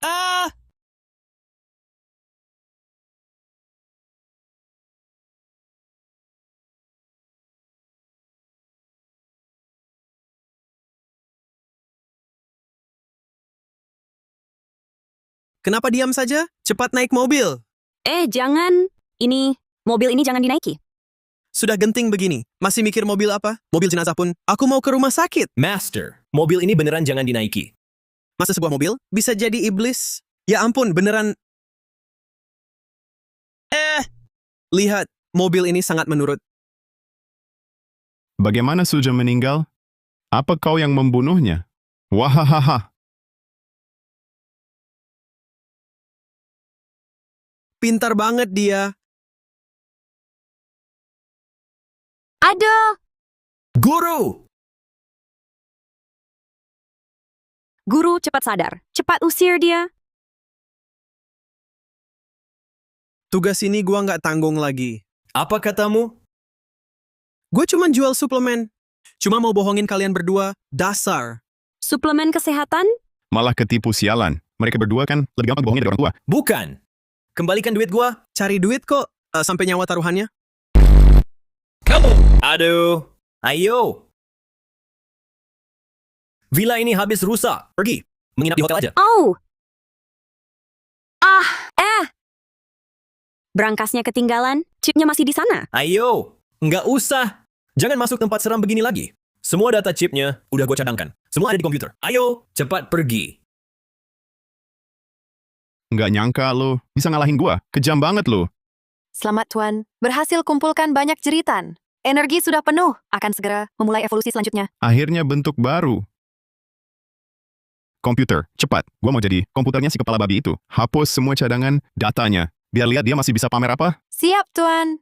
Kenapa diam saja? Cepat naik mobil. Jangan. Mobil ini jangan dinaiki. Sudah genting begini. Masih mikir mobil apa? Mobil jenazah pun. Aku mau ke rumah sakit. Master. Mobil ini beneran jangan dinaiki. Masa sebuah mobil bisa jadi iblis? Ya ampun, beneran. Lihat, mobil ini sangat menurut. Bagaimana Suja meninggal? Apa kau yang membunuhnya? Wahahaha. Pintar banget dia. Aduh! Guru! Guru, cepat sadar. Cepat usir dia. Tugas ini gua nggak tanggung lagi. Apa katamu? Gue cuma jual suplemen. Cuma mau bohongin kalian berdua. Dasar. Suplemen kesehatan? Malah ketipu sialan. Mereka berdua kan lebih gampang bohongin dari orang tua. Bukan. Kembalikan duit gua. Cari duit kok. Sampai nyawa taruhannya. Aduh. Ayo. Villa ini habis rusak. Pergi. Menginap di hotel aja. Oh! Berangkasnya ketinggalan. Chipnya masih di sana. Ayo. Nggak usah. Jangan masuk tempat seram begini lagi. Semua data chipnya udah gue cadangkan. Semua ada di komputer. Ayo. Cepat pergi. Nggak nyangka lo bisa ngalahin gua. Kejam banget lo. Selamat Tuan, berhasil kumpulkan banyak jeritan. Energi sudah penuh, akan segera memulai evolusi selanjutnya. Akhirnya bentuk baru. Komputer, cepat. Gua mau jadi komputernya si kepala babi itu. Hapus semua cadangan datanya. Biar lihat dia masih bisa pamer apa. Siap Tuan.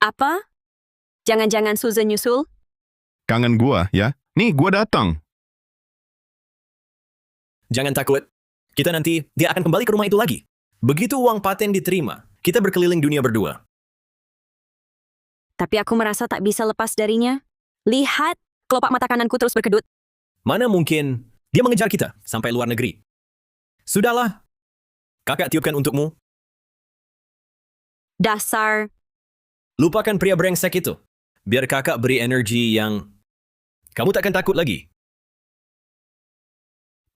Apa? Jangan-jangan Susan nyusul? Kangen gua, ya. Nih, gua datang. Jangan takut. Kita nanti, dia akan kembali ke rumah itu lagi. Begitu uang paten diterima, kita berkeliling dunia berdua. Tapi aku merasa tak bisa lepas darinya. Lihat, kelopak mata kananku terus berkedut. Mana mungkin dia mengejar kita sampai luar negeri. Sudahlah. Kakak tiupkan untukmu. Dasar. Lupakan pria brengsek itu. Biar kakak beri energi yang Kamu takkan takut lagi.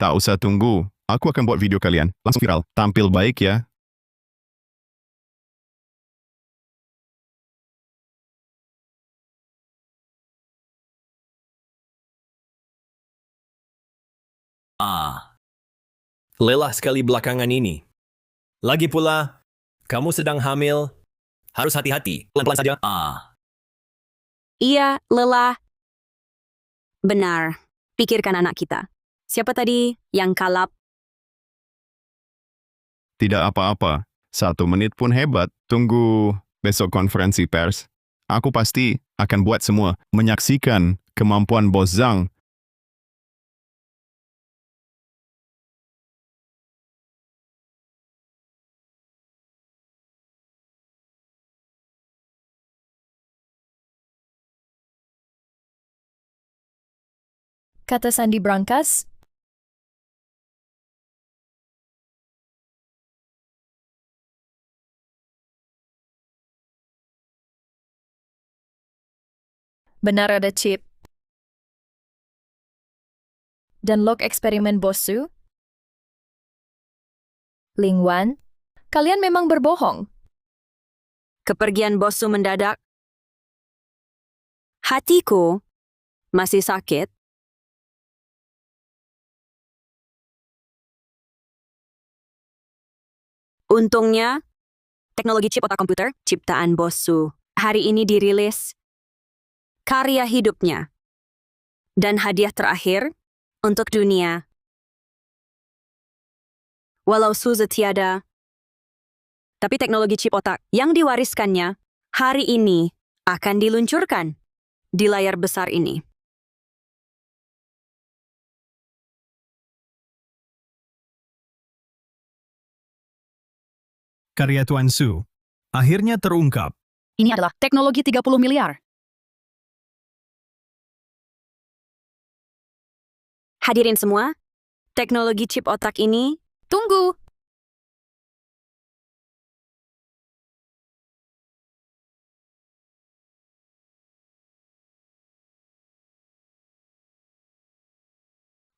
Tak usah tunggu. Aku akan buat video kalian. Langsung viral. Tampil baik ya. Lelah sekali belakangan ini. Lagi pula, kamu sedang hamil. Harus hati-hati. Pelan-pelan saja. Iya, lelah. Benar. Pikirkan anak kita. Siapa tadi yang kalap? Tidak apa-apa. 1 menit pun hebat. Tunggu besok konferensi pers. Aku pasti akan buat semua. Menyaksikan kemampuan Bos Zhang. Kata Sandi Brankas, benar ada chip. Dan log eksperimen Bosu? Ling Wan, kalian memang berbohong. Kepergian Bosu mendadak. Hatiku masih sakit. Untungnya, teknologi chip otak komputer, ciptaan Bosu, hari ini dirilis karya hidupnya dan hadiah terakhir untuk dunia. Walau Suze tiada, tapi teknologi chip otak yang diwariskannya hari ini akan diluncurkan di layar besar ini. Karya Tuan Su akhirnya terungkap. Ini adalah teknologi 30 miliar. Hadirin semua, teknologi chip otak ini, tunggu!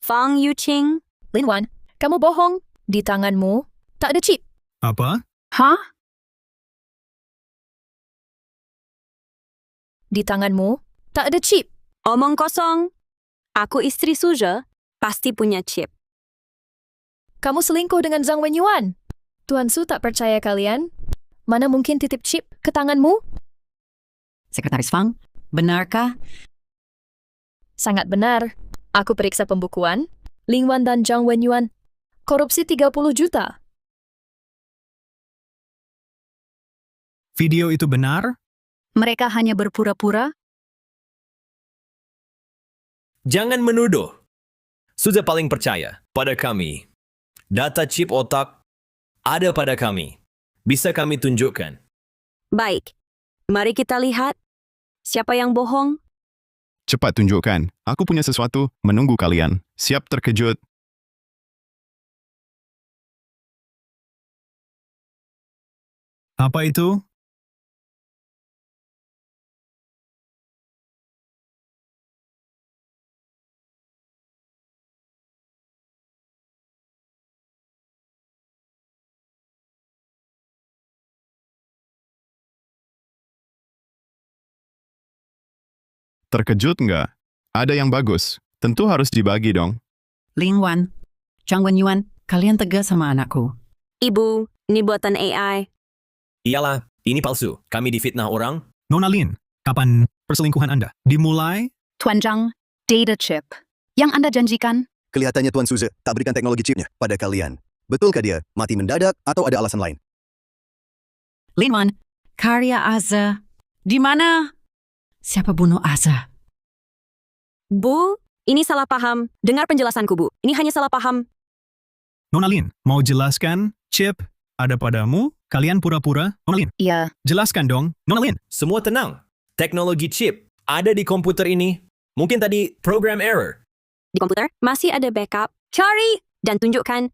Fang Yuqing, Lin Wan, kamu bohong. Di tanganmu tak ada chip. Apa? Hah? Di tanganmu tak ada chip. omong kosong. Aku istri Suze, pasti punya chip. Kamu selingkuh dengan Zhang Wenyuan. Tuan Su tak percaya kalian? Mana mungkin titip chip ke tanganmu? Sekretaris Fang, benarkah? Sangat benar. Aku periksa pembukuan. Ling Wan dan Zhang Wenyuan. Korupsi 30 juta. Video itu benar? Mereka hanya berpura-pura? Jangan menuduh. Sudah paling percaya pada kami. Data chip otak ada pada kami. Bisa kami tunjukkan. Baik, mari kita lihat siapa yang bohong. Cepat tunjukkan. Aku punya sesuatu menunggu kalian. Siap terkejut. Apa itu? Terkejut nggak? Ada yang bagus. Tentu harus dibagi dong. Ling Wan, Zhang Wenyuan, kalian tegas sama anakku. Ibu, ini buatan AI. Iyalah, ini palsu. Kami difitnah orang. Nona Lin, kapan perselingkuhan Anda? Dimulai? Tuan Zhang, data chip. Yang Anda janjikan? Kelihatannya Tuan Suze tak berikan teknologi chipnya pada kalian. Betulkah dia mati mendadak atau ada alasan lain? Lin Wan, karya Aza. Di mana? Siapa bunuh Aza? Bu, ini salah paham. Dengar penjelasanku, Bu. Ini hanya salah paham. Nona Lin, mau jelaskan? Chip ada padamu? Kalian pura-pura? Nona Lin, Iya. jelaskan dong. Nona Lin, Semua tenang. Teknologi chip ada di komputer ini. Mungkin tadi program error. Di komputer masih ada backup. Cari dan tunjukkan.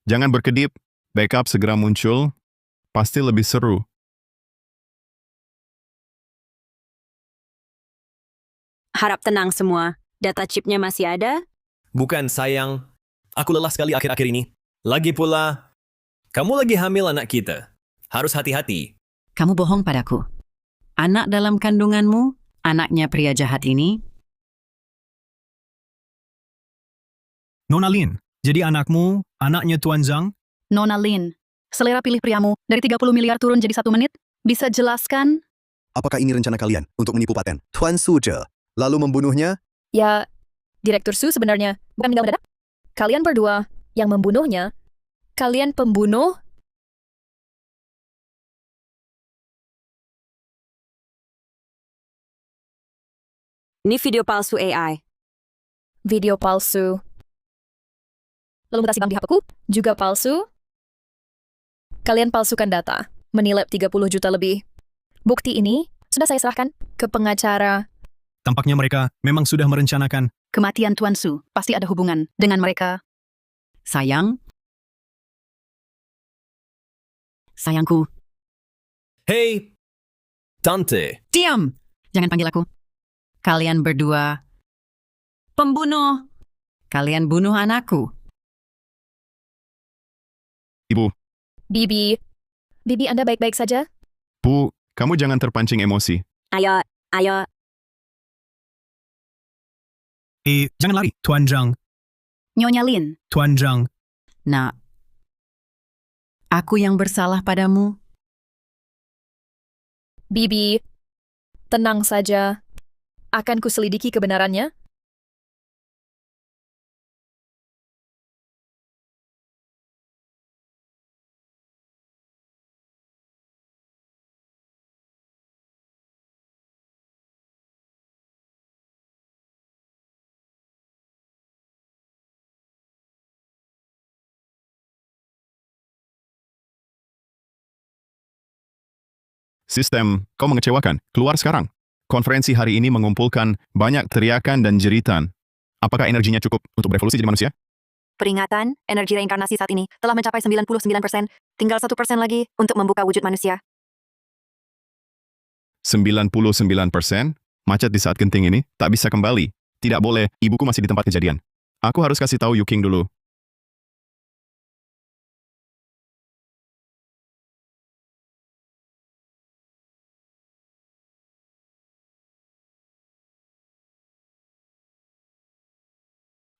Jangan berkedip. Backup segera muncul. Pasti lebih seru. Harap tenang semua. Data chipnya masih ada? Bukan sayang, aku lelah sekali akhir-akhir ini. Lagi pula, kamu lagi hamil anak kita. Harus hati-hati. Kamu bohong padaku. Anak dalam kandunganmu, anaknya pria jahat ini, Nona Lin, jadi anakmu, anaknya Tuan Zhang? Nona Lin, selera pilih priamu dari 30 miliar turun jadi 1 menit? Bisa jelaskan? Apakah ini rencana kalian untuk menipu paten Tuan Suje, lalu membunuhnya? Ya, Direktur Su sebenarnya bukan meninggal mendadak. Kalian berdua yang membunuhnya. Kalian pembunuh? Ini video palsu AI. Video palsu. Lalu mutasi bank di HP-ku juga palsu. Kalian palsukan data, menilai 30 juta lebih. Bukti ini sudah saya serahkan ke pengacara. Tampaknya mereka memang sudah merencanakan. Kematian Tuan Su pasti ada hubungan dengan mereka. sayang. Sayangku, Hei, Tante. diam! Jangan panggil aku. Kalian berdua pembunuh. Kalian bunuh anakku. Ibu, Bibi. Bibi, Anda baik-baik saja? Bu, kamu jangan terpancing emosi. Ayo, ayo. Jangan lari, Tuan Zhang. Nyonya Lin, Tuan Zhang. Nak, aku yang bersalah padamu. Bibi, tenang saja. Akan kuselidiki kebenarannya. Sistem, kau mengecewakan. Keluar sekarang. Konferensi hari ini mengumpulkan banyak teriakan dan jeritan. Apakah energinya cukup untuk berevolusi jadi manusia? Peringatan, energi reinkarnasi saat ini telah mencapai 99%, tinggal 1% lagi untuk membuka wujud manusia. 99%? Macet di saat genting ini? Tak bisa kembali. Tidak boleh, ibuku masih di tempat kejadian. Aku harus kasih tahu Yuking dulu.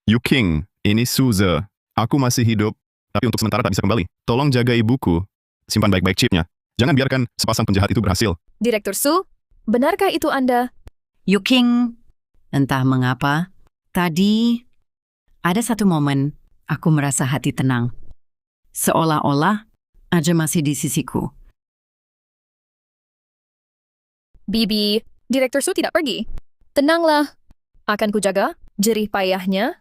Yuking, ini Suze. Aku masih hidup, tapi untuk sementara tak bisa kembali. Tolong jaga ibuku. Simpan baik-baik chipnya. Jangan biarkan sepasang penjahat itu berhasil. Direktur Su, benarkah itu Anda? Yuking, entah mengapa, tadi ada satu momen aku merasa hati tenang. Seolah-olah aja masih di sisiku. Bibi, Direktur Su tidak pergi. Tenanglah. Akan kujaga jerih payahnya.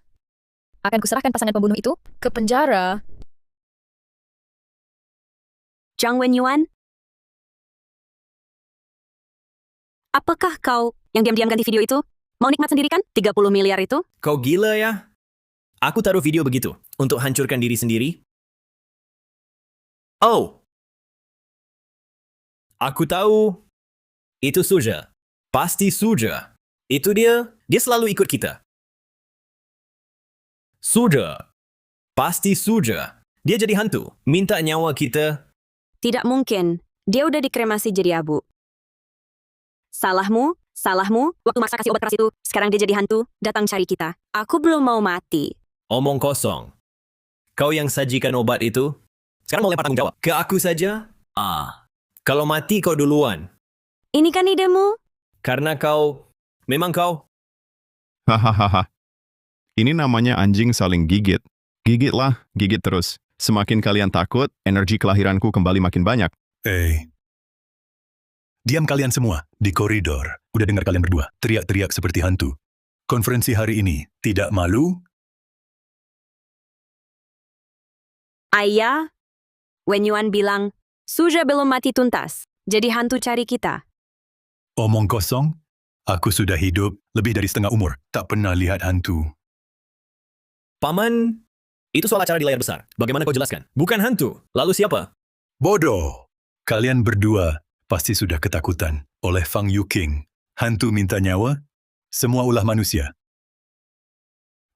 Akan kuserahkan pasangan pembunuh itu ke penjara. Zhang Wenyuan? Apakah kau yang diam-diam ganti video itu? Mau nikmat sendiri kan? 30 miliar itu? Kau gila ya? Aku taruh video begitu untuk hancurkan diri sendiri. Oh. Aku tahu. Itu Suja. Pasti Suja. Itu dia. Dia selalu ikut kita. Suja. Pasti Suja. Dia jadi hantu. Minta nyawa kita. Tidak mungkin. Dia udah dikremasi jadi abu. Salahmu, salahmu. Waktu maksa kasih obat keras itu, sekarang dia jadi hantu, datang cari kita. Aku belum mau mati. Omong kosong. Kau yang sajikan obat itu, sekarang mau lempar tanggung jawab. Ke aku saja? Kalau mati kau duluan. Ini kan idemu? Karena memang kau. Hahaha. Ini namanya anjing saling gigit. Gigitlah, gigit terus. Semakin kalian takut, energi kelahiranku kembali makin banyak. Diam kalian semua di koridor. Udah dengar kalian berdua teriak-teriak seperti hantu. Konferensi hari ini tidak malu? Ayah, Wenyuan bilang, Suja belum mati tuntas. Jadi hantu cari kita. Omong kosong? Aku sudah hidup lebih dari setengah umur. Tak pernah lihat hantu. Paman, itu soal acara di layar besar. Bagaimana kau jelaskan? Bukan hantu. Lalu siapa? Bodoh! Kalian berdua pasti sudah ketakutan oleh Fang Yuking. Hantu minta nyawa? Semua ulah manusia.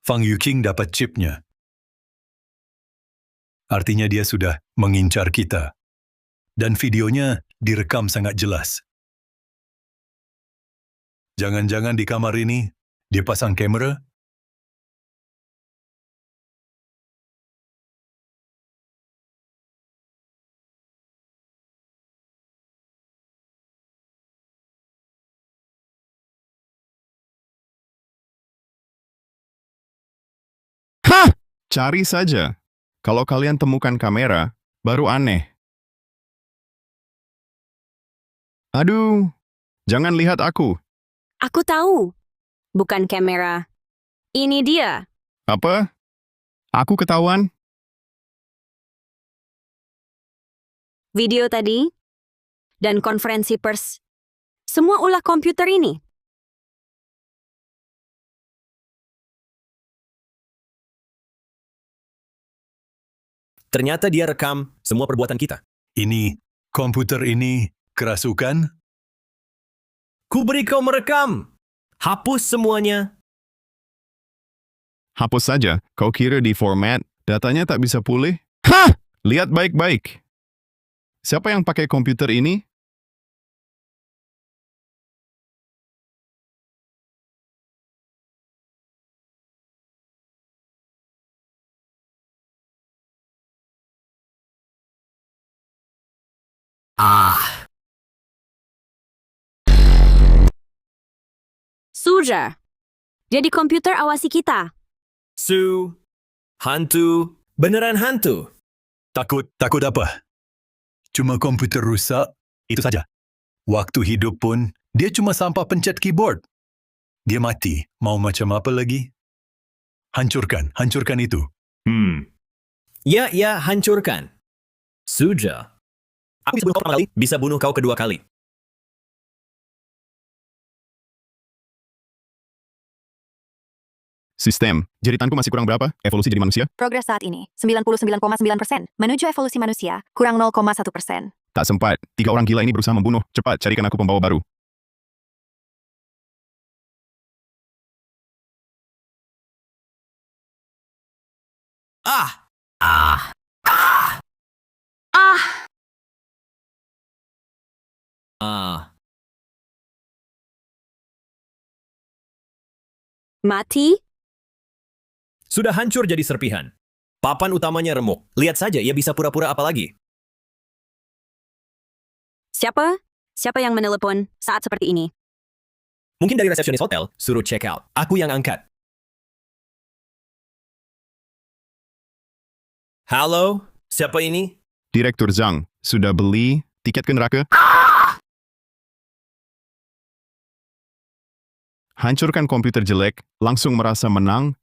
Fang Yuqing dapat chipnya. Artinya dia sudah mengincar kita. Dan videonya direkam sangat jelas. Jangan-jangan di kamar ini dia pasang kamera? Cari saja. Kalau kalian temukan kamera, baru aneh. Aduh, jangan lihat aku. Aku tahu. Bukan kamera. Ini dia. Apa? Aku ketahuan? Video tadi. Dan konferensi pers. Semua ulah komputer ini. Ternyata dia rekam semua perbuatan kita. Ini, komputer ini kerasukan? Ku beri kau merekam. Hapus semuanya. Hapus saja. Kau kira di format, datanya tak bisa pulih? Hah! Lihat baik-baik. Siapa yang pakai komputer ini? Suja. Jadi komputer awasi kita. Su, hantu, beneran hantu. Takut apa? Cuma komputer rusak, itu saja. Waktu hidup pun, dia cuma sampah pencet keyboard. Dia mati, mau macam apa lagi? Hancurkan itu. Ya, hancurkan. Suja. Aku bisa bunuh kau pertama kali, bisa bunuh kau kedua kali. Sistem. Jeritanku masih kurang berapa? Evolusi jadi manusia? Progres saat ini, 99,9%. Menuju evolusi manusia, kurang 0,1%. Tak sempat. 3 orang gila ini berusaha membunuh. Cepat, carikan aku pembawa baru. Mati? Sudah hancur jadi serpihan. Papan utamanya remuk. Lihat saja, ia bisa pura-pura apa lagi. Siapa? Siapa yang menelepon saat seperti ini? Mungkin dari resepsionis hotel, suruh check out. Aku yang angkat. Halo, siapa ini? Direktur Zhang, sudah beli tiket ke neraka? Hancurkan komputer jelek, langsung merasa menang?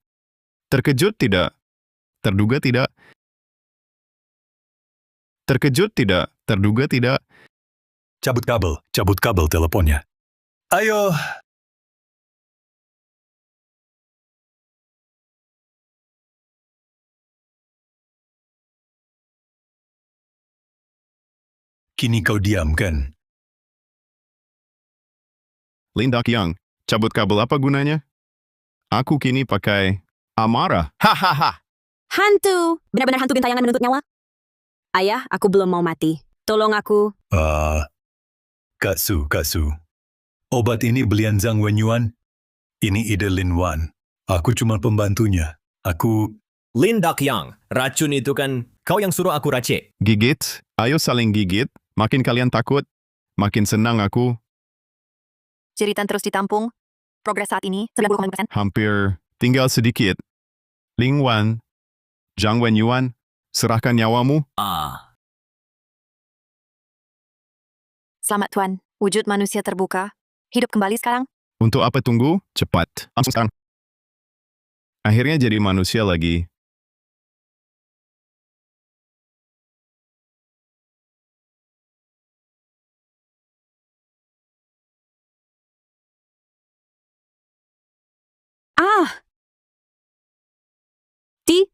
Terkejut tidak? Terduga tidak? Terkejut tidak? Terduga tidak? Cabut kabel teleponnya. Ayo. Kini kau diam kan? Linda Qiang, cabut kabel apa gunanya? Aku kini pakai amarah. Hahaha. Hantu! Benar-benar hantu gentayangan menuntut nyawa? Ayah, aku belum mau mati. Tolong aku. Kak Su. Obat ini belian Zhang Wenyuan. Ini ide Lin Wan. Aku cuma pembantunya. Lin Dakyang, racun itu kan kau yang suruh aku racik. Gigit, ayo saling gigit. Makin kalian takut, makin senang aku. Jeritan terus ditampung. Progres saat ini, 90,5%. Hampir tinggal sedikit. Ling Wan, Zhang Wenyuan, serahkan nyawamu. Selamat Tuan, wujud manusia terbuka. Hidup kembali sekarang. Untuk apa tunggu? Cepat. Langsung sekarang. Akhirnya jadi manusia lagi.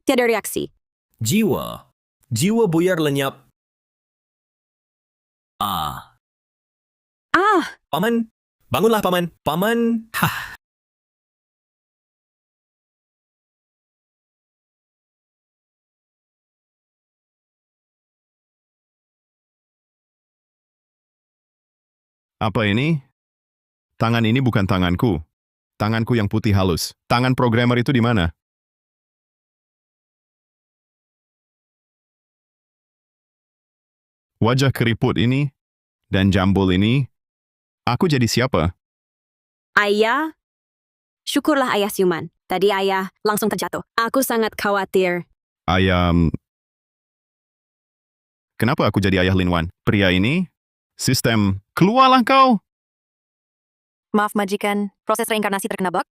Tiada reaksi. Jiwa buyar lenyap. Paman, bangunlah paman. Paman, Apa ini? Tangan ini bukan tanganku. Tanganku yang putih halus. Tangan programmer itu di mana? Wajah keriput ini dan jambul ini, aku jadi siapa? Ayah? Syukurlah ayah siuman. Tadi ayah langsung terjatuh. Aku sangat khawatir. Ayam. Kenapa aku jadi ayah Linwan? Pria ini? Sistem. Keluarlah kau! Maaf majikan, proses reinkarnasi terkena bug?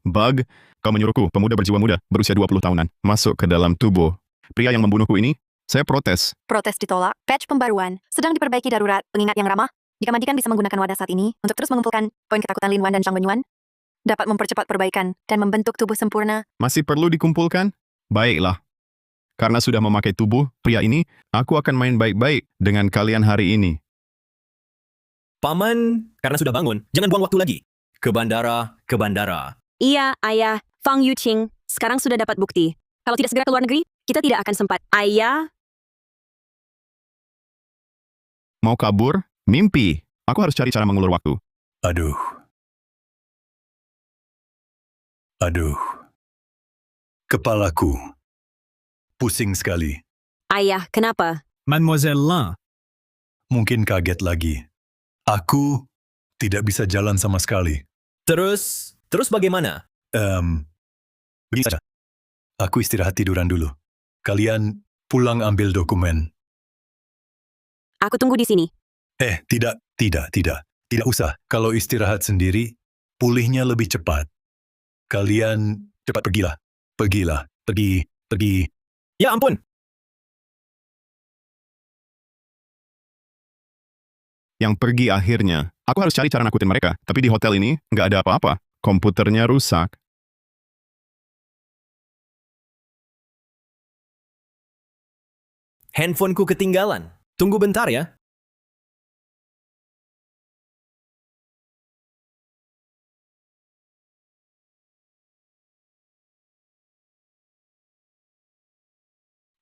Bug, kau menyuruhku, pemuda berjiwa muda, berusia 20 tahunan, masuk ke dalam tubuh pria yang membunuhku ini? Saya protes. Protes ditolak, patch pembaruan, sedang diperbaiki darurat, pengingat yang ramah. Jika majikan bisa menggunakan wadah saat ini untuk terus mengumpulkan poin ketakutan Lin Wan dan Zhang Wenyuan, dapat mempercepat perbaikan dan membentuk tubuh sempurna. Masih perlu dikumpulkan? Baiklah. Karena sudah memakai tubuh pria ini, aku akan main baik-baik dengan kalian hari ini. Paman, karena sudah bangun, jangan buang waktu lagi. Ke bandara, ke bandara. Iya, ayah. Fang Yuqing sekarang sudah dapat bukti. Kalau tidak segera ke luar negeri, kita tidak akan sempat. Ayah? Mau kabur? Mimpi. Aku harus cari cara mengulur waktu. Aduh. Aduh. Kepalaku. Pusing sekali. Ayah, kenapa? Mademoiselle Lan, Mungkin kaget lagi. Aku tidak bisa jalan sama sekali. Terus bagaimana? Begini saja. Aku istirahat tiduran dulu. Kalian pulang ambil dokumen. Aku tunggu di sini. Tidak. Tidak usah. Kalau istirahat sendiri, pulihnya lebih cepat. Kalian cepat pergilah. Pergi. Ya ampun! Yang pergi akhirnya. Aku harus cari cara nakutin mereka. Tapi di hotel ini, nggak ada apa-apa. Komputernya rusak. Handphoneku ketinggalan. Tunggu bentar ya.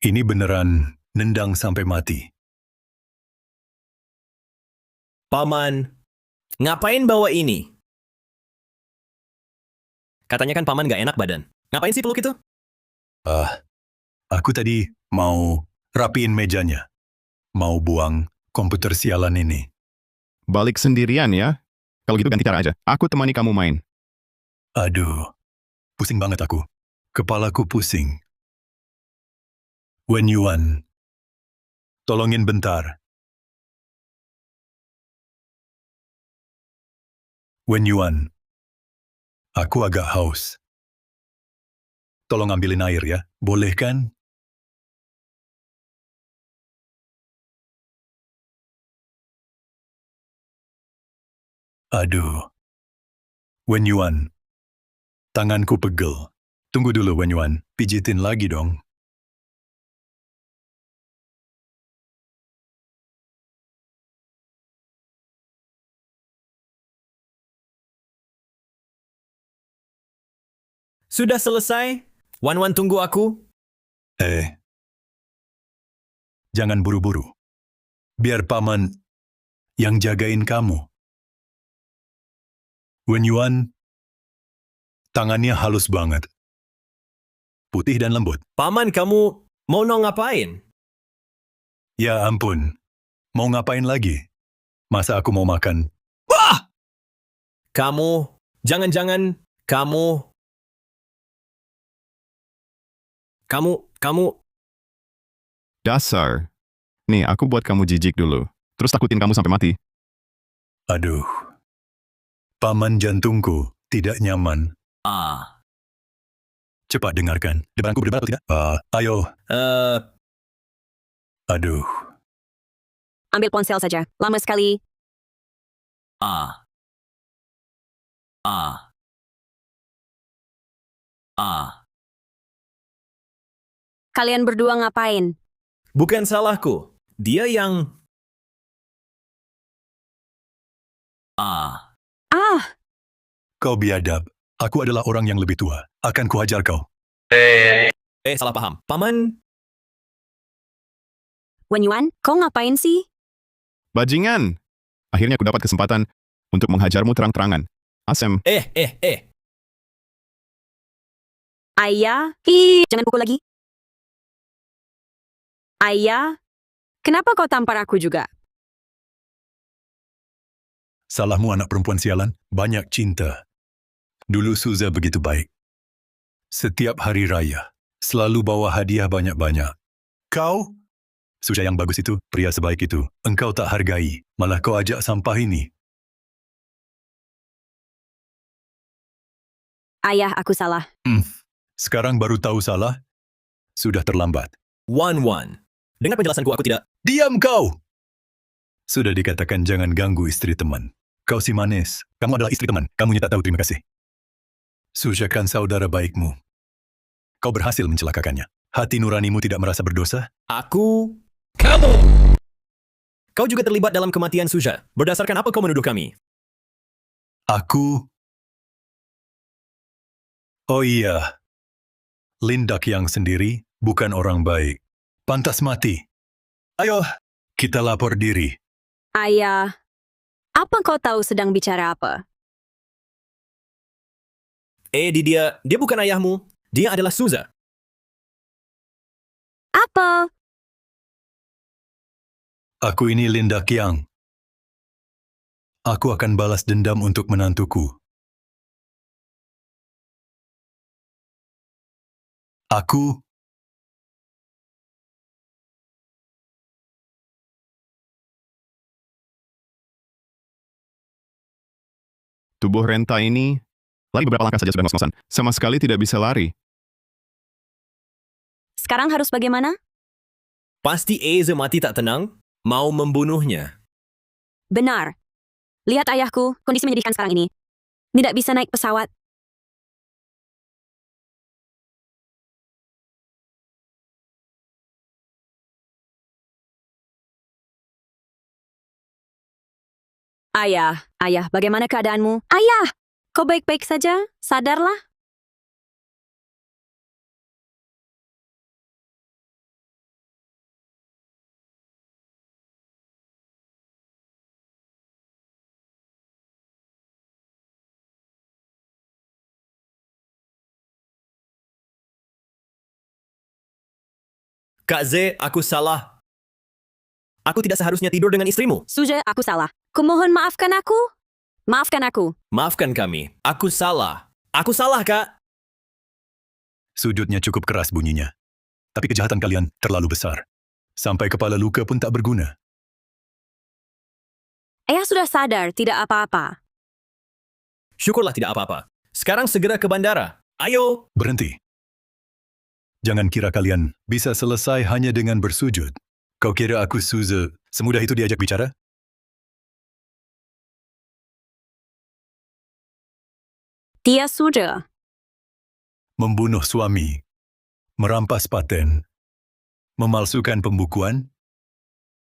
Ini beneran nendang sampai mati. Paman, ngapain bawa ini? Katanya kan paman gak enak badan. Ngapain sih peluk itu? Aku tadi mau rapiin mejanya. Mau buang komputer sialan ini. Balik sendirian ya? Kalau gitu ganti cara aja. Aku temani kamu main. Aduh, pusing banget aku. Kepalaku pusing. Wenyuan, tolongin bentar. Wenyuan, aku agak haus. Tolong ambilin air ya, boleh kan? Aduh. Wenyuan, tanganku pegel. Tunggu dulu, Wenyuan. Pijitin lagi dong. Sudah selesai? Wan tunggu aku. Jangan buru-buru. Biar paman yang jagain kamu. Wenyuan, tangannya halus banget. Putih dan lembut. Paman, kamu mau ngapain? Ya ampun, mau ngapain lagi? Masa aku mau makan? Kamu, jangan-jangan kamu... Dasar. Nih, aku buat kamu jijik dulu. Terus takutin kamu sampai mati. Aduh. Paman jantungku tidak nyaman. Cepat dengarkan. Depanku berdebar atau tidak? Ayo. Aduh. Ambil ponsel saja. Lama sekali. Kalian berdua ngapain? Bukan salahku. Dia yang... Kau biadab. Aku adalah orang yang lebih tua. Akan kuhajar kau. salah paham. Paman, Wenyuan, kau ngapain sih? Bajingan. Akhirnya aku dapat kesempatan untuk menghajarmu terang-terangan. Asem, Ayah, jangan pukul lagi. Ayah, kenapa kau tampar aku juga? Salahmu anak perempuan sialan, banyak cinta. Dulu Suza begitu baik. Setiap hari raya, selalu bawa hadiah banyak-banyak. Kau? Suza yang bagus itu, pria sebaik itu, engkau tak hargai, malah kau ajak sampah ini. Ayah, aku salah. Sekarang baru tahu salah? Sudah terlambat. Wan. Dengar penjelasanku, aku tidak... Diam kau! Sudah dikatakan jangan ganggu istri teman. Kau si manis, kamu adalah istri teman, kamunya tak tahu terima kasih. Suza kan saudara baikmu. Kau berhasil mencelakakannya. Hati nuranimu tidak merasa berdosa? Aku... Kamu! Kau juga terlibat dalam kematian Suja. Berdasarkan apa kau menuduh kami? Aku... Oh iya, Lindak yang sendiri bukan orang baik. Pantas mati. Ayo, kita lapor diri. Ayah, apa kau tahu sedang bicara apa? Dia bukan ayahmu. Dia adalah Suza. Apa? Aku ini Lindak Yang. Aku akan balas dendam untuk menantuku. Aku... tubuh Renta ini lari beberapa langkah saja sudah ngos-ngosan. Sama sekali tidak bisa lari. Sekarang harus bagaimana? Pasti Eze mati tak tenang, mau membunuhnya. Benar. Lihat ayahku, kondisi menyedihkan sekarang ini. Tidak bisa naik pesawat. Ayah, bagaimana keadaanmu? Ayah, kau baik-baik saja? Sadarlah. Kak Z, aku salah. Aku tidak seharusnya tidur dengan istrimu. Suja, aku salah. Kumohon maafkan aku. Maafkan aku. Maafkan kami. Aku salah. Aku salah, Kak. Sujudnya cukup keras bunyinya. Tapi kejahatan kalian terlalu besar. Sampai kepala luka pun tak berguna. Ayah sudah sadar, tidak apa-apa. Syukurlah tidak apa-apa. Sekarang segera ke bandara. Ayo. Berhenti. Jangan kira kalian bisa selesai hanya dengan bersujud. Kau kira aku Suza semudah itu diajak bicara? Dia sudah. Membunuh suami, merampas paten, memalsukan pembukuan?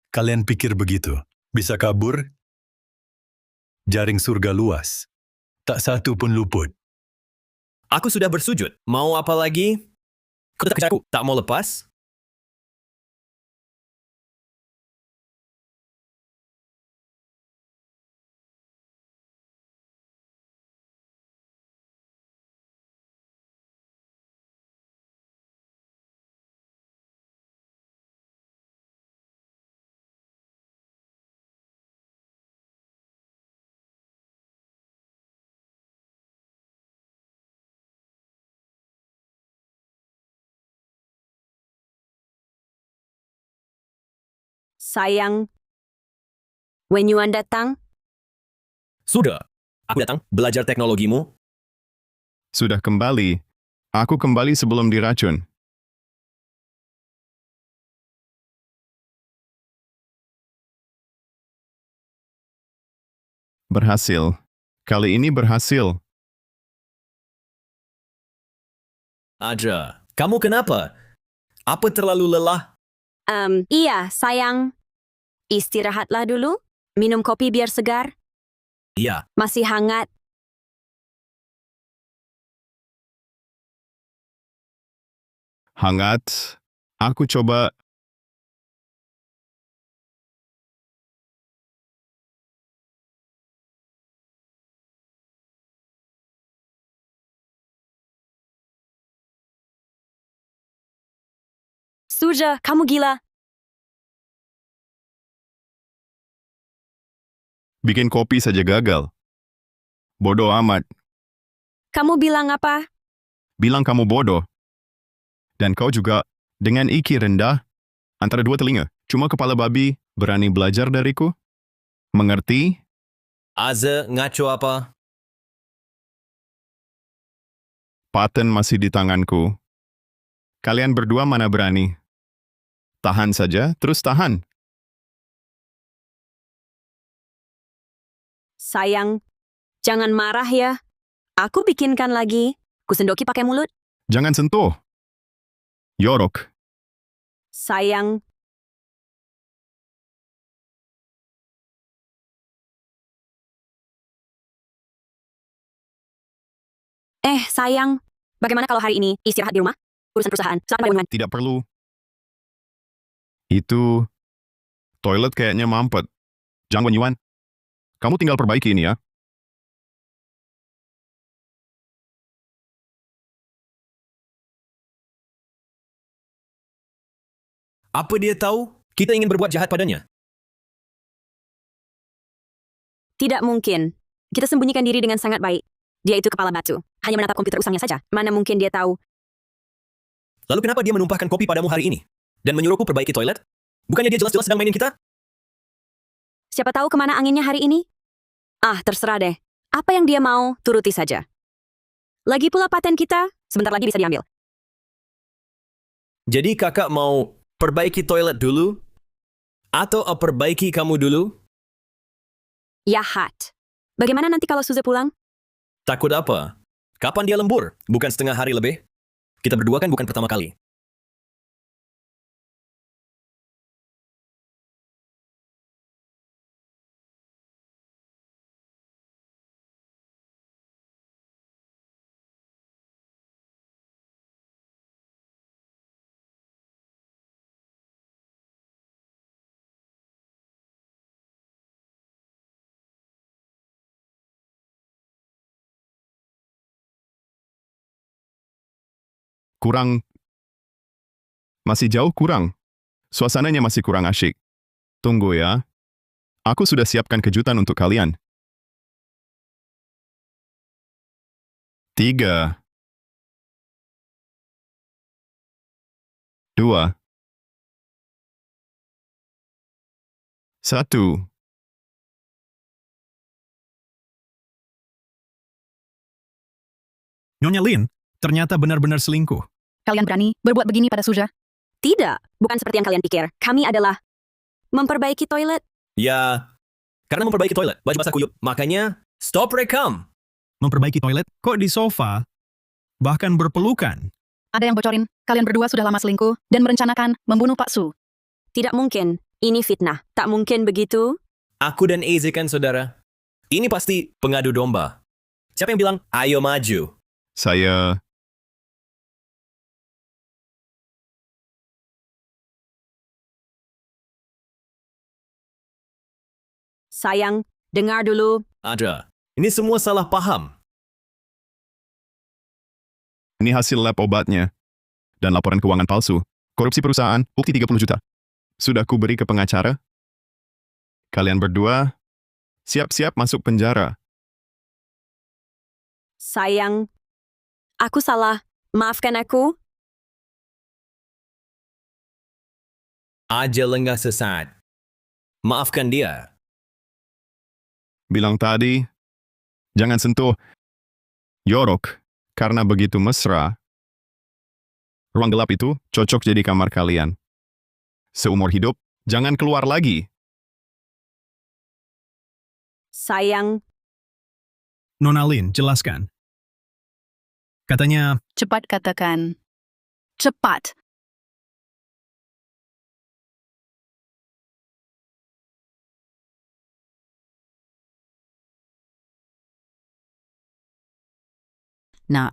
Kalian pikir begitu? Bisa kabur? Jaring surga luas. Tak satu pun luput. Aku sudah bersujud. Mau apa lagi? Kau tetap kejar aku. Tak mau lepas? Sayang, Wen Yuan datang. Sudah. Aku datang belajar teknologimu. Sudah kembali. Aku kembali sebelum diracun. Berhasil. Kali ini berhasil. Aja. Kamu kenapa? Apa terlalu lelah? Iya, sayang. Istirahatlah dulu. Minum kopi biar segar. Iya. Masih hangat. Hangat. Aku coba Suja, kamu gila. Bikin kopi saja gagal. Bodoh amat. Kamu bilang apa? Bilang kamu bodoh. Dan kau juga, dengan IQ rendah, antara dua telinga, cuma kepala babi, berani belajar dariku? Mengerti? Aza ngaco apa? Paten masih di tanganku. Kalian berdua mana berani? Tahan saja, terus tahan. Sayang, jangan marah ya. Aku bikinkan lagi. Kusendoki pakai mulut. Jangan sentuh. Yorok. Sayang, sayang. Bagaimana kalau hari ini istirahat di rumah? Urusan perusahaan. Selamat Wen Yuan. Tidak perlu. Itu toilet kayaknya mampet. Zhang Wenyuan, kamu tinggal perbaiki ini ya. Apa dia tahu? Kita ingin berbuat jahat padanya. Tidak mungkin. Kita sembunyikan diri dengan sangat baik. Dia itu kepala batu. Hanya menatap komputer usangnya saja. Mana mungkin dia tahu. Lalu kenapa dia menumpahkan kopi padamu hari ini? Dan menyuruhku perbaiki toilet? Bukannya dia jelas-jelas sedang mainin kita? Siapa tahu kemana anginnya hari ini? Ah, terserah deh. Apa yang dia mau, turuti saja. Lagi pula paten kita, sebentar lagi bisa diambil. Jadi kakak mau perbaiki toilet dulu? Atau perbaiki kamu dulu? Yahat. Bagaimana nanti kalau Suze pulang? Takut apa? Kapan dia lembur? Bukan setengah hari lebih? Kita berdua kan bukan pertama kali. Kurang. Masih jauh kurang. Suasananya masih kurang asyik. Tunggu ya. Aku sudah siapkan kejutan untuk kalian. 3, 2, 1. Nyonya Lin, ternyata benar-benar selingkuh. Kalian berani berbuat begini pada Suja? Tidak, bukan seperti yang kalian pikir. Kami adalah memperbaiki toilet. Ya, karena memperbaiki toilet, baju basah kuyup. Makanya, stop rekam. Memperbaiki toilet, kok di sofa? Bahkan berpelukan. Ada yang bocorin, kalian berdua sudah lama selingkuh dan merencanakan membunuh Pak Su. Tidak mungkin. Ini fitnah. Tak mungkin begitu. Aku dan Eze kan saudara. Ini pasti pengadu domba. Siapa yang bilang, ayo maju? Saya... Sayang, dengar dulu. Ada. Ini semua salah paham. Ini hasil lab obatnya. Dan laporan keuangan palsu. Korupsi perusahaan, bukti 30 juta. Sudah ku beri ke pengacara. Kalian berdua, siap-siap masuk penjara. Sayang, aku salah. Maafkan aku. Aja lengah sesat. Maafkan dia. Bilang tadi, jangan sentuh Yorok, karena begitu mesra. Ruang gelap itu cocok jadi kamar kalian. Seumur hidup, jangan keluar lagi. Sayang, Nona Lin, jelaskan. Katanya, Cepat katakan. Cepat. Nak,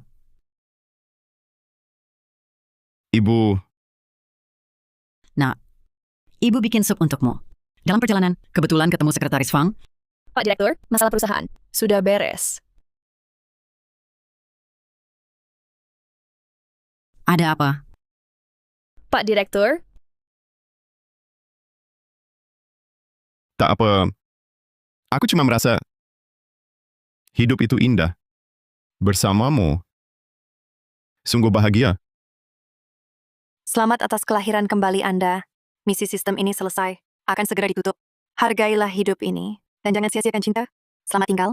Ibu, nak, ibu bikin sup untukmu. Dalam perjalanan, kebetulan ketemu Sekretaris Fang. Pak Direktur, masalah perusahaan. Sudah beres. Ada apa? Pak Direktur, Tak apa. Aku cuma merasa hidup itu indah. Bersamamu. Sungguh bahagia. Selamat atas kelahiran kembali Anda. Misi sistem ini selesai. Akan segera ditutup. Hargailah hidup ini. Dan jangan sia-siakan cinta. Selamat tinggal.